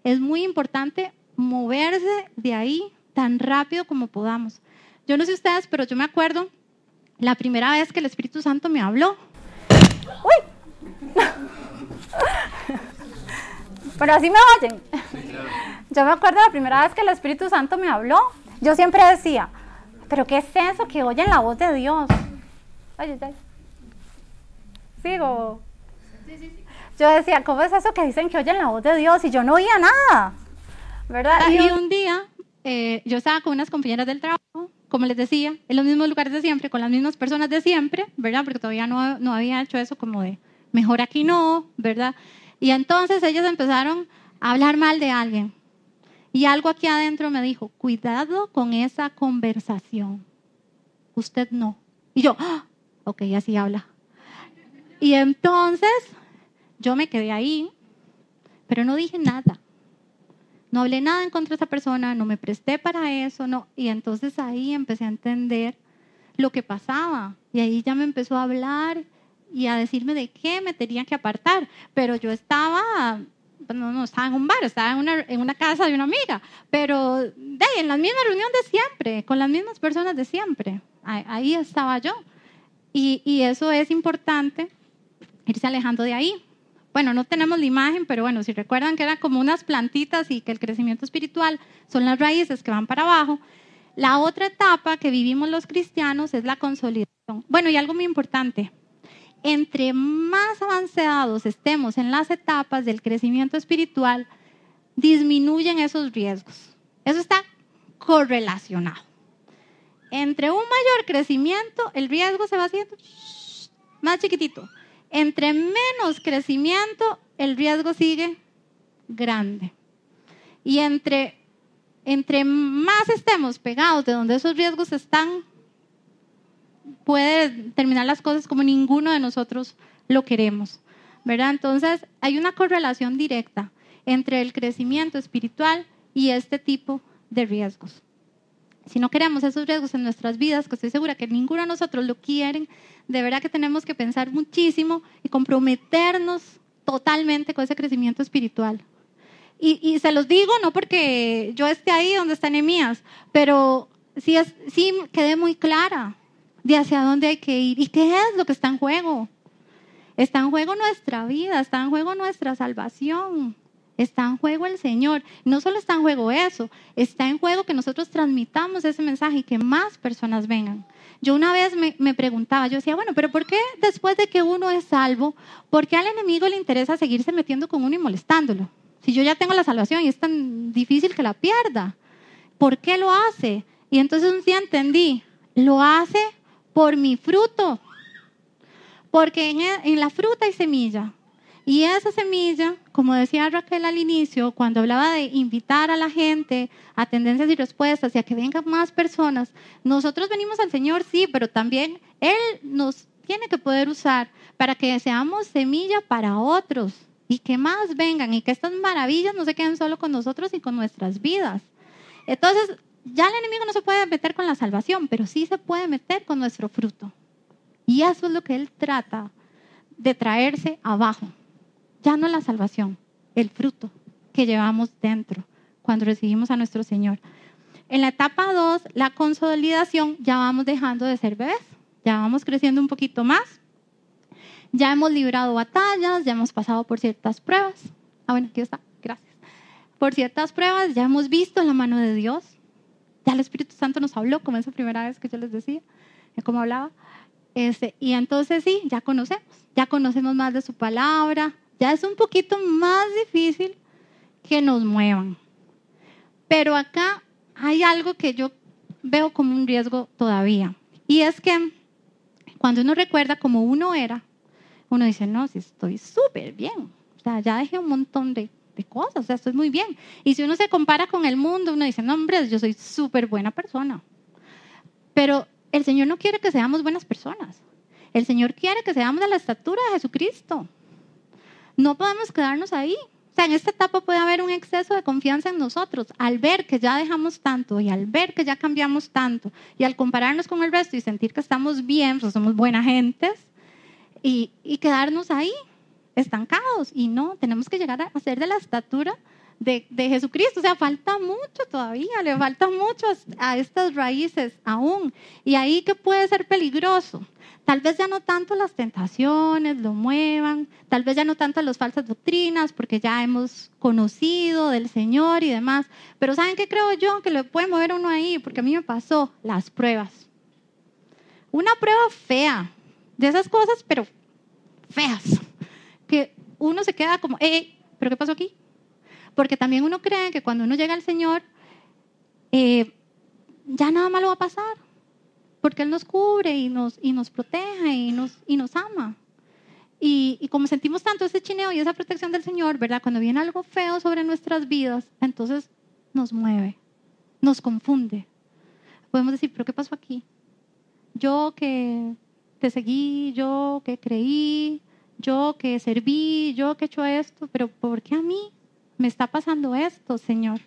Es muy importante moverse de ahí tan rápido como podamos. Yo no sé ustedes, pero yo me acuerdo la primera vez que el Espíritu Santo me habló. ¡Uy! Pero así me oyen. Yo me acuerdo la primera vez que el Espíritu Santo me habló. Yo siempre decía, ¿pero qué es eso que oyen la voz de Dios? Oye, ¿sigo? Sí. Yo decía, ¿cómo es eso que dicen que oyen la voz de Dios? Y yo no oía nada, ¿verdad? Y un día yo estaba con unas compañeras del trabajo, como les decía, en los mismos lugares de siempre, con las mismas personas de siempre, ¿verdad? Porque todavía no había hecho eso como de mejor aquí no, ¿verdad? Y entonces ellas empezaron a hablar mal de alguien. Y algo aquí adentro me dijo, cuidado con esa conversación. Usted no. Y yo, ok, así habla. Y entonces yo me quedé ahí, pero no dije nada. No hablé nada en contra de esa persona, no me presté para eso, no. Y entonces ahí empecé a entender lo que pasaba. Y ahí ya me empezó a hablar y a decirme de qué me tenía que apartar. Pero yo estaba, no estaba en un bar, estaba en una casa de una amiga. Pero en la misma reunión de siempre, con las mismas personas de siempre. Ahí estaba yo. Y eso es importante, irse alejando de ahí. Bueno, no tenemos la imagen, pero bueno, si recuerdan que eran como unas plantitas y que el crecimiento espiritual son las raíces que van para abajo. La otra etapa que vivimos los cristianos es la consolidación. Bueno, y algo muy importante, entre más avanzados estemos en las etapas del crecimiento espiritual, disminuyen esos riesgos. Eso está correlacionado. Entre un mayor crecimiento, el riesgo se va haciendo más chiquitito. Entre menos crecimiento, el riesgo sigue grande. Y entre más estemos pegados de donde esos riesgos están, puede terminar las cosas como ninguno de nosotros lo queremos, ¿verdad? Entonces, hay una correlación directa entre el crecimiento espiritual y este tipo de riesgos. Si no queremos esos riesgos en nuestras vidas, que estoy segura que ninguno de nosotros lo quieren, de verdad que tenemos que pensar muchísimo y comprometernos totalmente con ese crecimiento espiritual. Y se los digo no porque yo esté ahí donde está Nehemías, pero sí quedé muy clara de hacia dónde hay que ir y qué es lo que está en juego. Está en juego nuestra vida, está en juego nuestra salvación. Está en juego el Señor. No solo está en juego eso, está en juego que nosotros transmitamos ese mensaje y que más personas vengan. Yo una vez me preguntaba, yo decía, bueno, pero ¿por qué después de que uno es salvo, por qué al enemigo le interesa seguirse metiendo con uno y molestándolo? Si yo ya tengo la salvación y es tan difícil que la pierda, ¿por qué lo hace? Y entonces un día entendí, lo hace por mi fruto, porque en la fruta hay semilla. Y esa semilla, como decía Raquel al inicio, cuando hablaba de invitar a la gente a tendencias y respuestas y a que vengan más personas, nosotros venimos al Señor, sí, pero también Él nos tiene que poder usar para que seamos semilla para otros y que más vengan y que estas maravillas no se queden solo con nosotros y con nuestras vidas. Entonces, ya el enemigo no se puede meter con la salvación, pero sí se puede meter con nuestro fruto. Y eso es lo que Él trata de traerse abajo. Ya no la salvación, el fruto que llevamos dentro cuando recibimos a nuestro Señor. En la etapa 2, la consolidación, ya vamos dejando de ser bebés, ya vamos creciendo un poquito más, ya hemos librado batallas, ya hemos pasado por ciertas pruebas. Bueno, aquí está, gracias. Por ciertas pruebas, ya hemos visto la mano de Dios, ya el Espíritu Santo nos habló, como esa primera vez que yo les decía, cómo hablaba. Y entonces sí, ya conocemos más de su palabra. Ya es un poquito más difícil que nos muevan. Pero acá hay algo que yo veo como un riesgo todavía. Y es que cuando uno recuerda cómo uno era, uno dice, no, sí estoy súper bien. O sea, ya dejé un montón de cosas, o sea, estoy muy bien. Y si uno se compara con el mundo, uno dice, no, hombre, yo soy súper buena persona. Pero el Señor no quiere que seamos buenas personas. El Señor quiere que seamos de la estatura de Jesucristo. No podemos quedarnos ahí. O sea, en esta etapa puede haber un exceso de confianza en nosotros. Al ver que ya dejamos tanto y al ver que ya cambiamos tanto y al compararnos con el resto y sentir que estamos bien, pues somos buenas gentes y quedarnos ahí estancados. Y no, tenemos que llegar a ser de la estatura de Jesucristo. O sea, falta mucho todavía, le falta mucho a estas raíces aún. Y ahí que puede ser peligroso. Tal vez ya no tanto las tentaciones lo muevan, tal vez ya no tanto las falsas doctrinas, porque ya hemos conocido del Señor y demás. Pero ¿saben qué creo yo? Que le puede mover a uno ahí, porque a mí me pasó las pruebas. Una prueba fea, de esas cosas, pero feas. Que uno se queda como, ¿pero qué pasó aquí? Porque también uno cree que cuando uno llega al Señor, ya nada malo va a pasar, porque Él nos cubre y nos protege y nos ama. Y como sentimos tanto ese chineo y esa protección del Señor, ¿verdad? Cuando viene algo feo sobre nuestras vidas, entonces nos mueve, nos confunde. Podemos decir, ¿pero qué pasó aquí? Yo que te seguí, yo que creí, yo que serví, yo que he hecho esto, pero ¿por qué a mí me está pasando esto, Señor?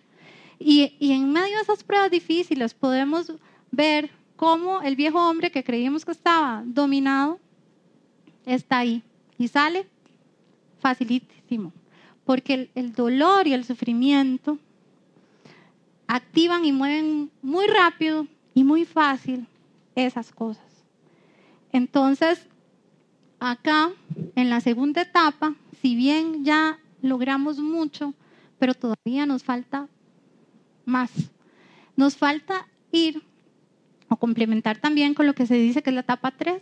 Y en medio de esas pruebas difíciles podemos ver cómo el viejo hombre que creíamos que estaba dominado está ahí y sale facilísimo, porque el dolor y el sufrimiento activan y mueven muy rápido y muy fácil esas cosas. Entonces, acá, en la segunda etapa, si bien ya logramos mucho, pero todavía nos falta más. Nos falta ir o complementar también con lo que se dice que es la etapa 3,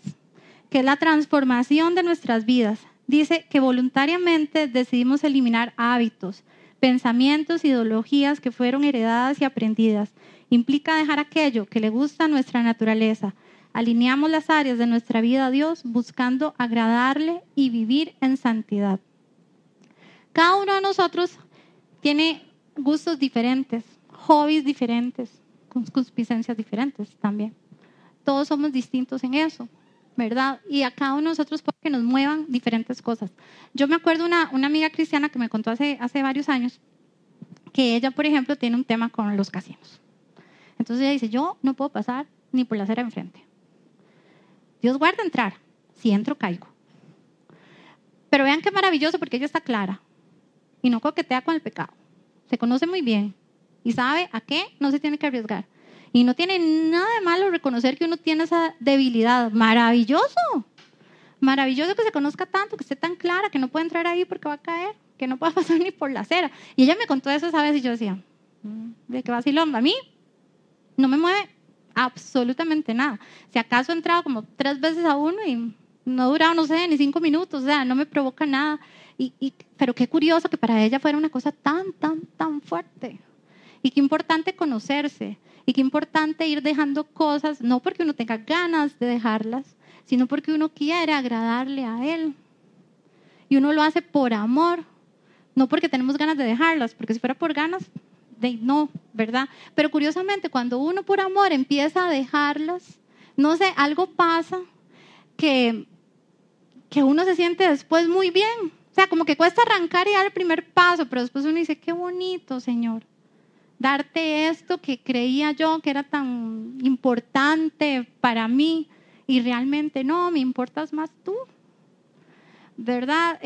que es la transformación de nuestras vidas. Dice que voluntariamente decidimos eliminar hábitos, pensamientos, ideologías que fueron heredadas y aprendidas. Implica dejar aquello que le gusta a nuestra naturaleza. Alineamos las áreas de nuestra vida a Dios buscando agradarle y vivir en santidad. Cada uno de nosotros tiene gustos diferentes, hobbies diferentes, concupiscencias diferentes también. Todos somos distintos en eso, ¿verdad? Y a cada uno de nosotros puede que nos muevan diferentes cosas. Yo me acuerdo una amiga cristiana que me contó hace varios años que ella, por ejemplo, tiene un tema con los casinos. Entonces ella dice, yo no puedo pasar ni por la acera de enfrente. Dios guarda entrar, si entro caigo. Pero vean qué maravilloso porque ella está clara y no coquetea con el pecado. Se conoce muy bien y sabe a qué no se tiene que arriesgar. Y no tiene nada de malo reconocer que uno tiene esa debilidad. Maravilloso. Maravilloso que se conozca tanto, que esté tan clara, que no puede entrar ahí porque va a caer, que no pueda pasar ni por la acera. Y ella me contó eso esa vez y yo decía, ¿de qué vacilón? A mí no me mueve absolutamente nada. Si acaso he entrado como 3 veces a uno y no ha durado, no sé, ni 5 minutos, o sea, no me provoca nada. Pero qué curioso que para ella fuera una cosa tan fuerte. Y qué importante conocerse. Y qué importante ir dejando cosas, no porque uno tenga ganas de dejarlas, sino porque uno quiere agradarle a Él. Y uno lo hace por amor, no porque tenemos ganas de dejarlas, porque si fuera por ganas, no, ¿verdad? Pero curiosamente, cuando uno por amor empieza a dejarlas, no sé, algo pasa que uno se siente después muy bien. O sea, como que cuesta arrancar y dar el primer paso, pero después uno dice, qué bonito, Señor, darte esto que creía yo que era tan importante para mí y realmente no, me importas más tú, ¿verdad?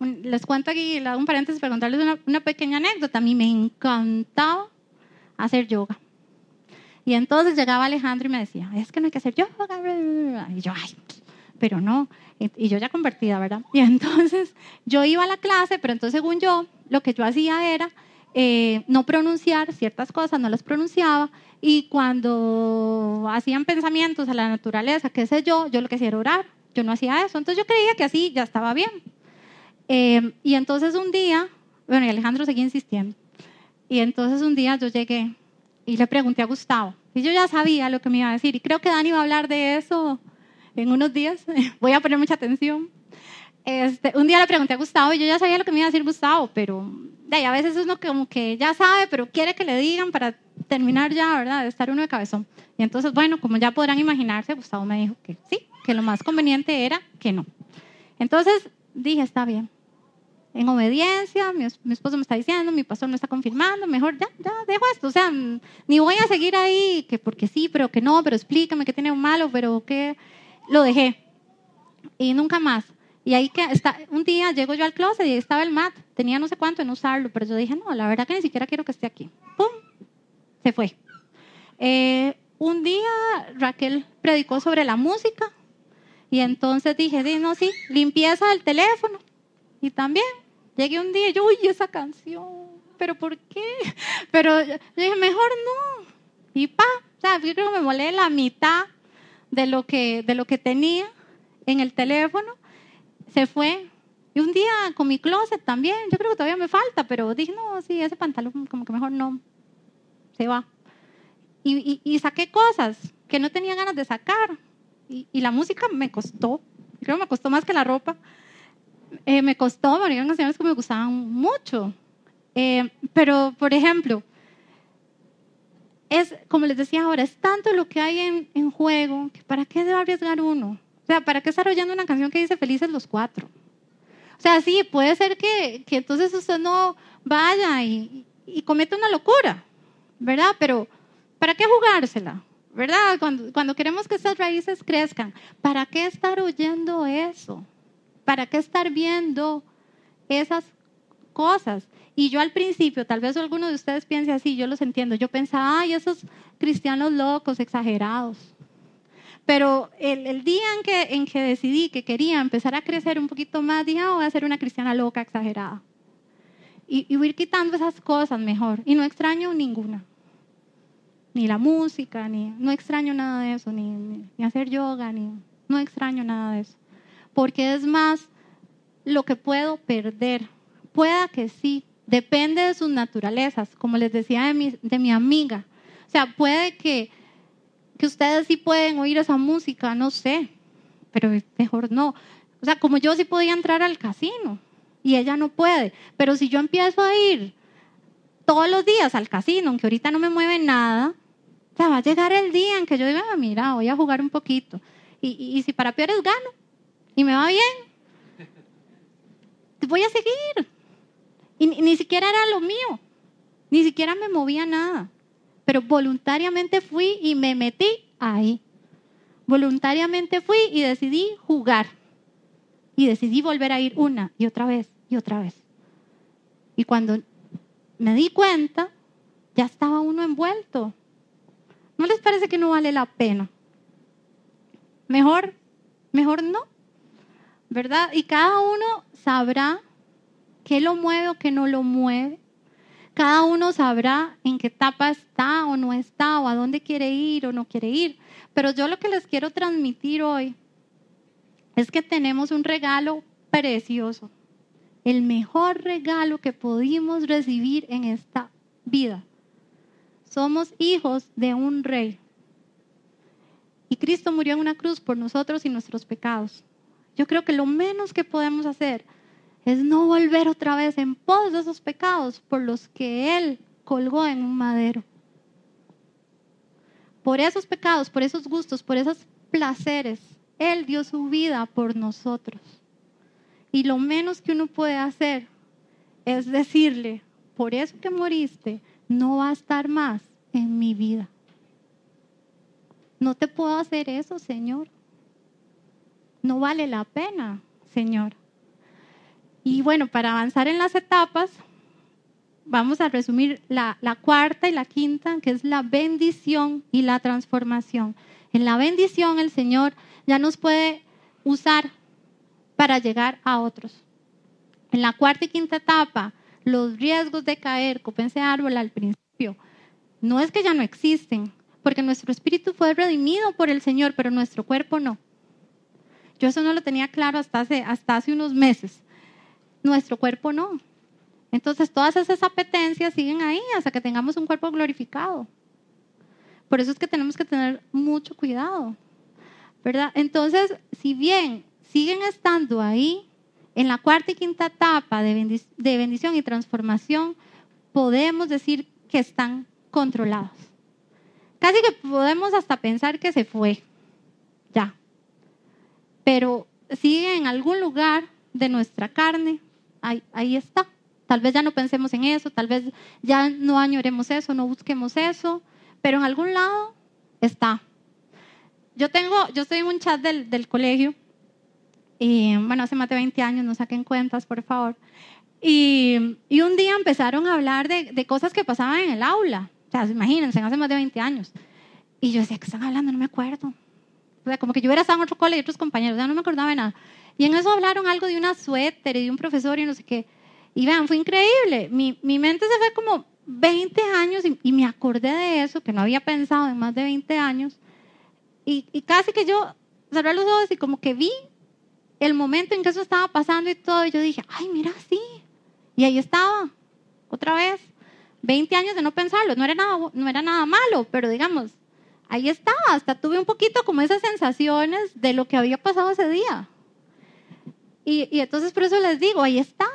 Les cuento aquí, le hago un paréntesis para contarles una pequeña anécdota. A mí me encantaba hacer yoga. Y entonces llegaba Alejandro y me decía, es que no hay que hacer yoga. Y yo, ay, pero no. Y yo ya convertida, ¿verdad? Y entonces yo iba a la clase, pero entonces según yo, lo que yo hacía era no pronunciar ciertas cosas, no las pronunciaba. Y cuando hacían pensamientos a la naturaleza, qué sé yo lo que hacía era orar. Yo no hacía eso. Entonces yo creía que así ya estaba bien. Y entonces un día, bueno, y Alejandro seguía insistiendo. Y entonces un día yo llegué y le pregunté a Gustavo. Y yo ya sabía lo que me iba a decir. Y creo que Dani va a hablar de eso en unos días. Voy a poner mucha atención. Un día le pregunté a Gustavo y yo ya sabía lo que me iba a decir Gustavo, pero a veces uno como que ya sabe, pero quiere que le digan para terminar ya, ¿verdad? De estar uno de cabezón. Y entonces, bueno, como ya podrán imaginarse, Gustavo me dijo que sí, que lo más conveniente era que no. Entonces dije, está bien. En obediencia, mi esposo me está diciendo, mi pastor me está confirmando, mejor ya dejo esto. O sea, ni voy a seguir ahí, que porque sí, pero que no, pero explícame qué tiene de malo, pero que lo dejé. Y nunca más. Y ahí que un día llego yo al closet y ahí estaba el mat. Tenía no sé cuánto en usarlo, pero yo dije, no, la verdad que ni siquiera quiero que esté aquí. ¡Pum! Se fue. Un día Raquel predicó sobre la música y entonces dije, no, sí, limpieza del teléfono. Y también llegué un día y yo, uy, esa canción, ¿pero por qué? Pero yo dije, mejor no. Y o sea, yo creo que me molé la mitad de lo que tenía en el teléfono. se fue. Y un día con mi closet también, yo creo que todavía me falta, pero dije, no, sí, ese pantalón como que mejor no, se va. Y saqué cosas que no tenía ganas de sacar. Y la música me costó, creo que me costó más que la ropa. Me costó, porque eran canciones que me gustaban mucho. Pero, por ejemplo, es, como les decía ahora, es tanto lo que hay en juego, que ¿para qué se va a arriesgar uno? O sea, ¿para qué estar oyendo una canción que dice felices los cuatro? O sea, sí, puede ser que entonces usted no vaya y cometa una locura, ¿verdad? Pero ¿para qué jugársela? ¿Verdad? Cuando queremos que estas raíces crezcan, ¿para qué estar oyendo eso? ¿Para qué estar viendo esas cosas? Y yo al principio, tal vez alguno de ustedes piense así, yo los entiendo. Yo pensaba, ay, esos cristianos locos, exagerados. Pero el día en que decidí que quería empezar a crecer un poquito más, dije, voy a ser una cristiana loca, exagerada. Y voy a ir quitando esas cosas mejor. Y no extraño ninguna. Ni la música, no extraño nada de eso, ni hacer yoga, no extraño nada de eso. Porque es más lo que puedo perder. Pueda que sí, depende de sus naturalezas, como les decía de mi amiga. O sea, puede que ustedes sí pueden oír esa música, no sé, pero mejor no. O sea, como yo sí podía entrar al casino y ella no puede, pero si yo empiezo a ir todos los días al casino, aunque ahorita no me mueve nada, o sea, va a llegar el día en que yo diga, mira, voy a jugar un poquito. Y si para peores gano y me va bien, voy a seguir. Y ni siquiera era lo mío, ni siquiera me movía nada. Pero voluntariamente fui y me metí ahí. Voluntariamente fui y decidí jugar. Y decidí volver a ir una y otra vez y otra vez. Y cuando me di cuenta, ya estaba uno envuelto. ¿No les parece que no vale la pena? Mejor no, ¿verdad? Y cada uno sabrá qué lo mueve o qué no lo mueve. Cada uno sabrá en qué etapa está o no está, o a dónde quiere ir o no quiere ir. Pero yo lo que les quiero transmitir hoy es que tenemos un regalo precioso. El mejor regalo que pudimos recibir en esta vida. Somos hijos de un rey. Y Cristo murió en una cruz por nosotros y nuestros pecados. Yo creo que lo menos que podemos hacer es no volver otra vez en pos de esos pecados por los que Él colgó en un madero. Por esos pecados, por esos gustos, por esos placeres, Él dio su vida por nosotros. Y lo menos que uno puede hacer es decirle, por eso que moriste, no va a estar más en mi vida. No te puedo hacer eso, Señor. No vale la pena, Señor. Y bueno, para avanzar en las etapas, vamos a resumir la cuarta y la quinta, que es la bendición y la transformación. En la bendición el Señor ya nos puede usar para llegar a otros. En la cuarta y quinta etapa, los riesgos de caer, como ese árbol al principio, no es que ya no existen, porque nuestro espíritu fue redimido por el Señor, pero nuestro cuerpo no. Yo eso no lo tenía claro hasta hace unos meses. Nuestro cuerpo no. Entonces todas esas apetencias siguen ahí hasta que tengamos un cuerpo glorificado. Por eso es que tenemos que tener mucho cuidado, ¿verdad? Entonces, si bien siguen estando ahí, en la cuarta y quinta etapa de bendición y transformación, podemos decir que están controlados. Casi que podemos hasta pensar que se fue, ya. Pero sigue en algún lugar de nuestra carne, ahí está. Tal vez ya no pensemos en eso, tal vez ya no añoremos eso, no busquemos eso, pero en algún lado está. Yo estoy en un chat del colegio, y bueno, hace más de 20 años, no saquen cuentas, por favor. Y un día empezaron a hablar de cosas que pasaban en el aula. O sea, imagínense, hace más de 20 años. Y yo decía, ¿qué están hablando? No me acuerdo. O sea, como que yo hubiera estado en otro cole y otros compañeros, ya no me acordaba de nada. Y en eso hablaron algo de una suéter y de un profesor y no sé qué. Y vean, fue increíble. Mi mente se fue como 20 años y me acordé de eso, que no había pensado en más de 20 años. Y casi que yo cerré los ojos y como que vi el momento en que eso estaba pasando y todo, yo dije, ay, mira, sí. Y ahí estaba, otra vez, 20 años de no pensarlo. No era nada malo, pero digamos, ahí estaba. Hasta tuve un poquito como esas sensaciones de lo que había pasado ese día. Y entonces por eso les digo, ahí está.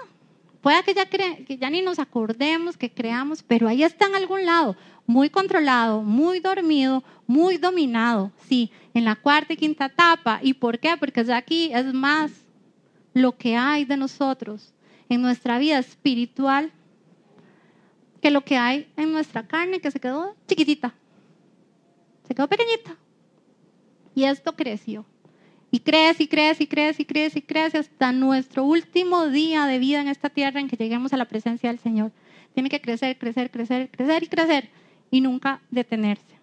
Puede que ya ni nos acordemos, que creamos, pero ahí está en algún lado, muy controlado, muy dormido, muy dominado. Sí, en la cuarta y quinta etapa. ¿Y por qué? Porque ya aquí es más lo que hay de nosotros en nuestra vida espiritual que lo que hay en nuestra carne, que se quedó chiquitita, se quedó pequeñita. Y esto creció. Y crece, y crece, y crece, y crece, y crece hasta nuestro último día de vida en esta tierra en que lleguemos a la presencia del Señor. Tiene que crecer, crecer, crecer, crecer y crecer y nunca detenerse.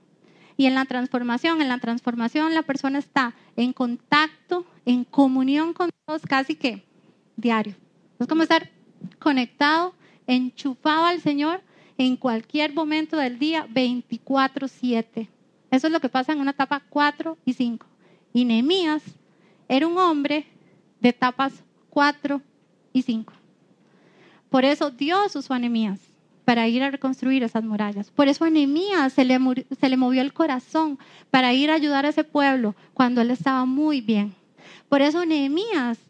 Y en la transformación la persona está en contacto, en comunión con Dios casi que diario. Es como estar conectado, enchufado al Señor en cualquier momento del día, 24/7. Eso es lo que pasa en una etapa 4 y 5. Y Nehemías era un hombre de etapas 4 y 5. Por eso Dios usó a Nehemías para ir a reconstruir esas murallas. Por eso a Nehemías se le movió el corazón para ir a ayudar a ese pueblo cuando él estaba muy bien. Por eso Nehemías,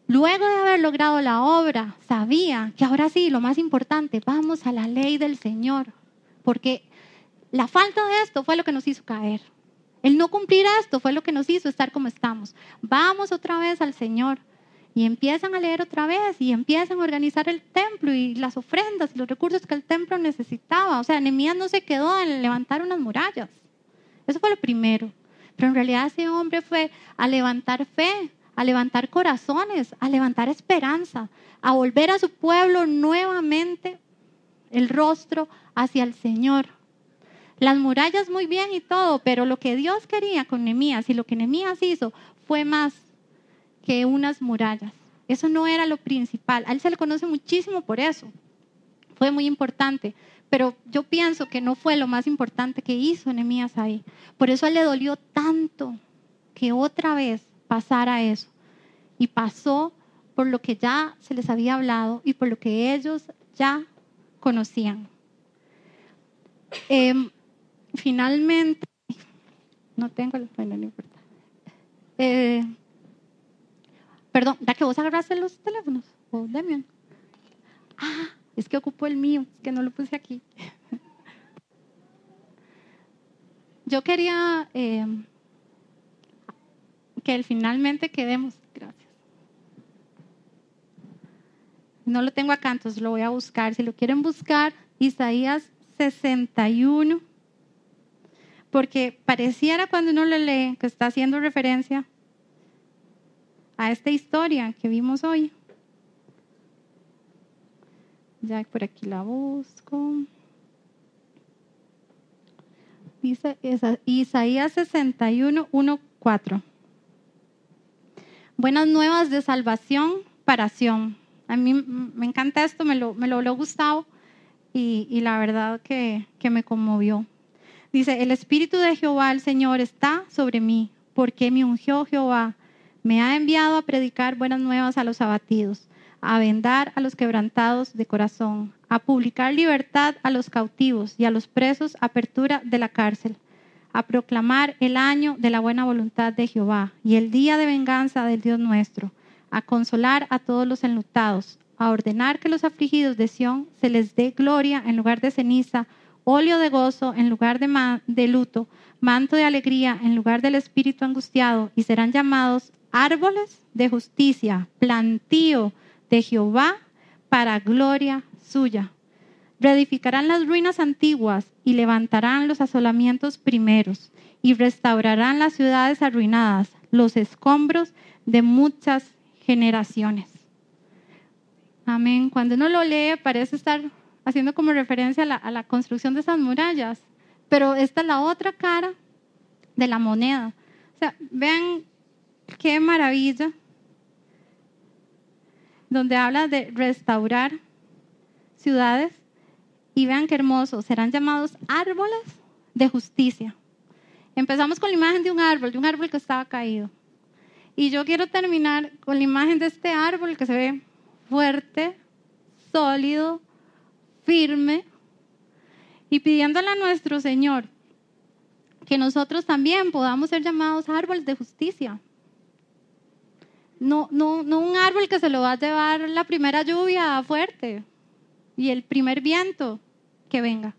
luego de haber logrado la obra, sabía que ahora sí, lo más importante, vamos a la ley del Señor. Porque la falta de esto fue lo que nos hizo caer. El no cumplir esto fue lo que nos hizo estar como estamos. Vamos otra vez al Señor. Y empiezan a leer otra vez y empiezan a organizar el templo y las ofrendas y los recursos que el templo necesitaba. O sea, Nehemías no se quedó en levantar unas murallas. Eso fue lo primero. Pero en realidad ese hombre fue a levantar fe, a levantar corazones, a levantar esperanza, a volver a su pueblo nuevamente el rostro hacia el Señor. Las murallas muy bien y todo, pero lo que Dios quería con Nehemías y lo que Nehemías hizo fue más que unas murallas. Eso no era lo principal. A él se le conoce muchísimo por eso. Fue muy importante, pero yo pienso que no fue lo más importante que hizo Nehemías ahí. Por eso a él le dolió tanto que otra vez pasara eso. Y pasó por lo que ya se les había hablado y por lo que ellos ya conocían. Finalmente, no tengo el... Bueno, no importa. Perdón, ¿da que vos agarraste los teléfonos? ¿O Demian? Ah, es que ocupo el mío, es que no lo puse aquí. Yo quería que finalmente quedemos. Gracias. No lo tengo acá, entonces lo voy a buscar. Si lo quieren buscar, Isaías 61. Porque pareciera cuando uno lo lee que está haciendo referencia a esta historia que vimos hoy. Ya por aquí la busco. Dice Isaías 61, 1, 4. Buenas nuevas de salvación para Sión. A mí me encanta esto, me lo habló Gustavo y la verdad que me conmovió. Dice, el Espíritu de Jehová, el Señor, está sobre mí, porque me ungió Jehová. Me ha enviado a predicar buenas nuevas a los abatidos, a vendar a los quebrantados de corazón, a publicar libertad a los cautivos y a los presos apertura de la cárcel, a proclamar el año de la buena voluntad de Jehová y el día de venganza del Dios nuestro, a consolar a todos los enlutados, a ordenar que los afligidos de Sión se les dé gloria en lugar de ceniza, óleo de gozo en lugar de luto, manto de alegría en lugar del espíritu angustiado, y serán llamados árboles de justicia, plantío de Jehová para gloria suya. Reedificarán las ruinas antiguas y levantarán los asolamientos primeros y restaurarán las ciudades arruinadas, los escombros de muchas generaciones. Amén. Cuando uno lo lee parece estar haciendo como referencia a la construcción de esas murallas, pero esta es la otra cara de la moneda. O sea, vean qué maravilla, donde habla de restaurar ciudades y vean qué hermoso, serán llamados árboles de justicia. Empezamos con la imagen de un árbol que estaba caído. Y yo quiero terminar con la imagen de este árbol que se ve fuerte, sólido, firme, y pidiéndole a nuestro Señor que nosotros también podamos ser llamados árboles de justicia. No un árbol que se lo va a llevar la primera lluvia fuerte y el primer viento que venga,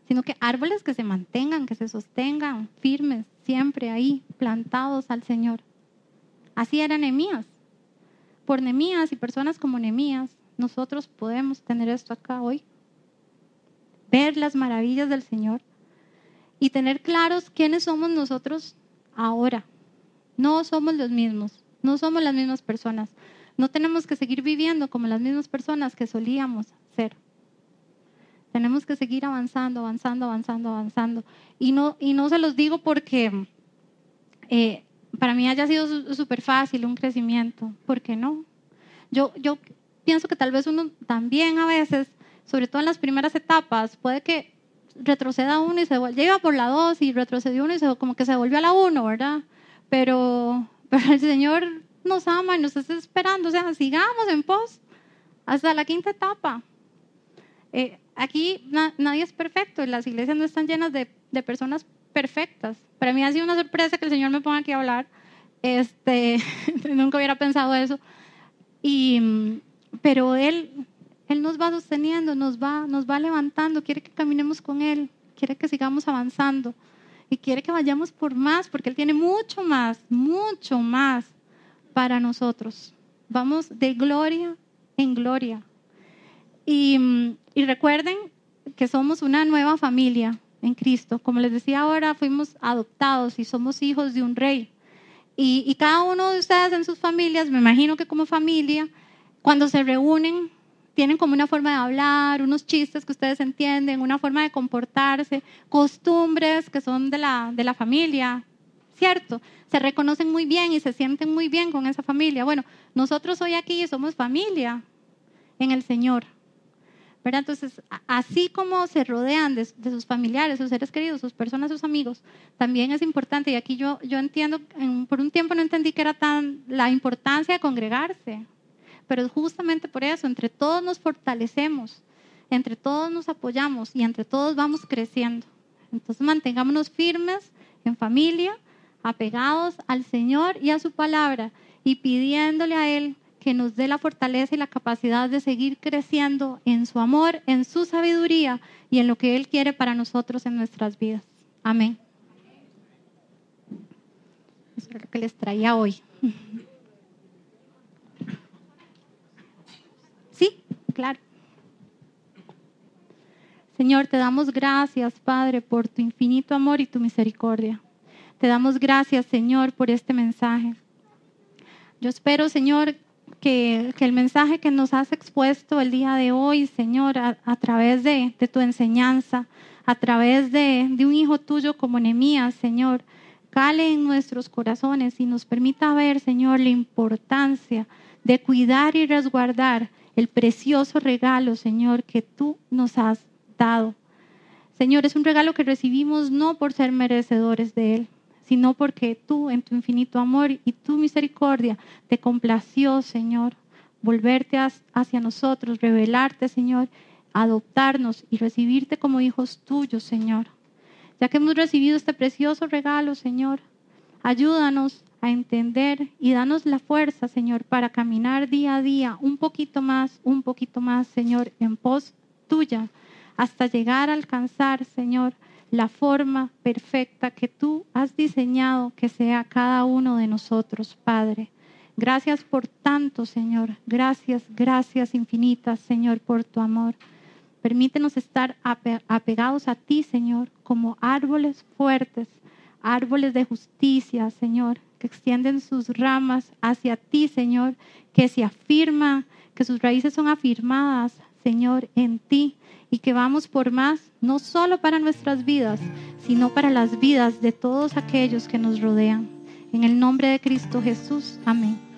sino que árboles que se mantengan, que se sostengan firmes, siempre ahí, plantados al Señor. Así era Nehemías. Por Nehemías y personas como Nehemías, nosotros podemos tener esto acá hoy. Ver las maravillas del Señor y tener claros quiénes somos nosotros ahora. No somos los mismos, no somos las mismas personas. No tenemos que seguir viviendo como las mismas personas que solíamos ser. Tenemos que seguir avanzando. Y no se los digo porque para mí haya sido súper fácil un crecimiento, porque no. Yo pienso que tal vez uno también a veces, sobre todo en las primeras etapas, puede que retroceda uno y llega por la 2 y retrocedió uno y como que se volvió a la 1, ¿verdad? Pero el Señor nos ama y nos está esperando, o sea, sigamos en pos hasta la 5ª etapa. Aquí nadie es perfecto y las iglesias no están llenas de personas perfectas. Para mí ha sido una sorpresa que el Señor me ponga aquí a hablar. Nunca hubiera pensado eso. Pero Él nos va sosteniendo, nos va levantando, quiere que caminemos con Él, quiere que sigamos avanzando y quiere que vayamos por más, porque Él tiene mucho más para nosotros. Vamos de gloria en gloria. Y recuerden que somos una nueva familia en Cristo. Como les decía ahora, fuimos adoptados y somos hijos de un rey. Y cada uno de ustedes en sus familias, me imagino que como familia, cuando se reúnen, tienen como una forma de hablar, unos chistes que ustedes entienden, una forma de comportarse, costumbres que son de la familia, ¿cierto? Se reconocen muy bien y se sienten muy bien con esa familia. Bueno, nosotros hoy aquí somos familia en el Señor, ¿verdad? Entonces, así como se rodean de sus familiares, sus seres queridos, sus personas, sus amigos, también es importante, y aquí yo entiendo, por un tiempo no entendí que era tan la importancia de congregarse, pero justamente por eso, entre todos nos fortalecemos, entre todos nos apoyamos y entre todos vamos creciendo. Entonces mantengámonos firmes en familia, apegados al Señor y a su palabra y pidiéndole a Él que nos dé la fortaleza y la capacidad de seguir creciendo en su amor, en su sabiduría y en lo que Él quiere para nosotros en nuestras vidas. Amén. Eso es lo que les traía hoy. Sí, claro. Señor, te damos gracias, Padre, por tu infinito amor y tu misericordia. Te damos gracias, Señor, por este mensaje. Yo espero, Señor, que el mensaje que nos has expuesto el día de hoy, Señor, a través de tu enseñanza, a través de un hijo tuyo como Nehemías, Señor, cale en nuestros corazones y nos permita ver, Señor, la importancia de cuidar y resguardar el precioso regalo, Señor, que tú nos has dado. Señor, es un regalo que recibimos no por ser merecedores de él, sino porque tú, en tu infinito amor y tu misericordia, te complació, Señor, volverte hacia nosotros, revelarte, Señor, adoptarnos y recibirte como hijos tuyos, Señor. Ya que hemos recibido este precioso regalo, Señor, ayúdanos a entender y danos la fuerza, Señor, para caminar día a día un poquito más, Señor, en pos tuya, hasta llegar a alcanzar, Señor, la forma perfecta que tú has diseñado que sea cada uno de nosotros, Padre. Gracias por tanto, Señor. Gracias infinitas, Señor, por tu amor. Permítenos estar apegados a ti, Señor, como árboles fuertes, árboles de justicia, Señor, que extienden sus ramas hacia ti, Señor, que se afirman, que sus raíces son afirmadas, Señor, en ti, y que vamos por más, no solo para nuestras vidas, sino para las vidas de todos aquellos que nos rodean. En el nombre de Cristo Jesús. Amén.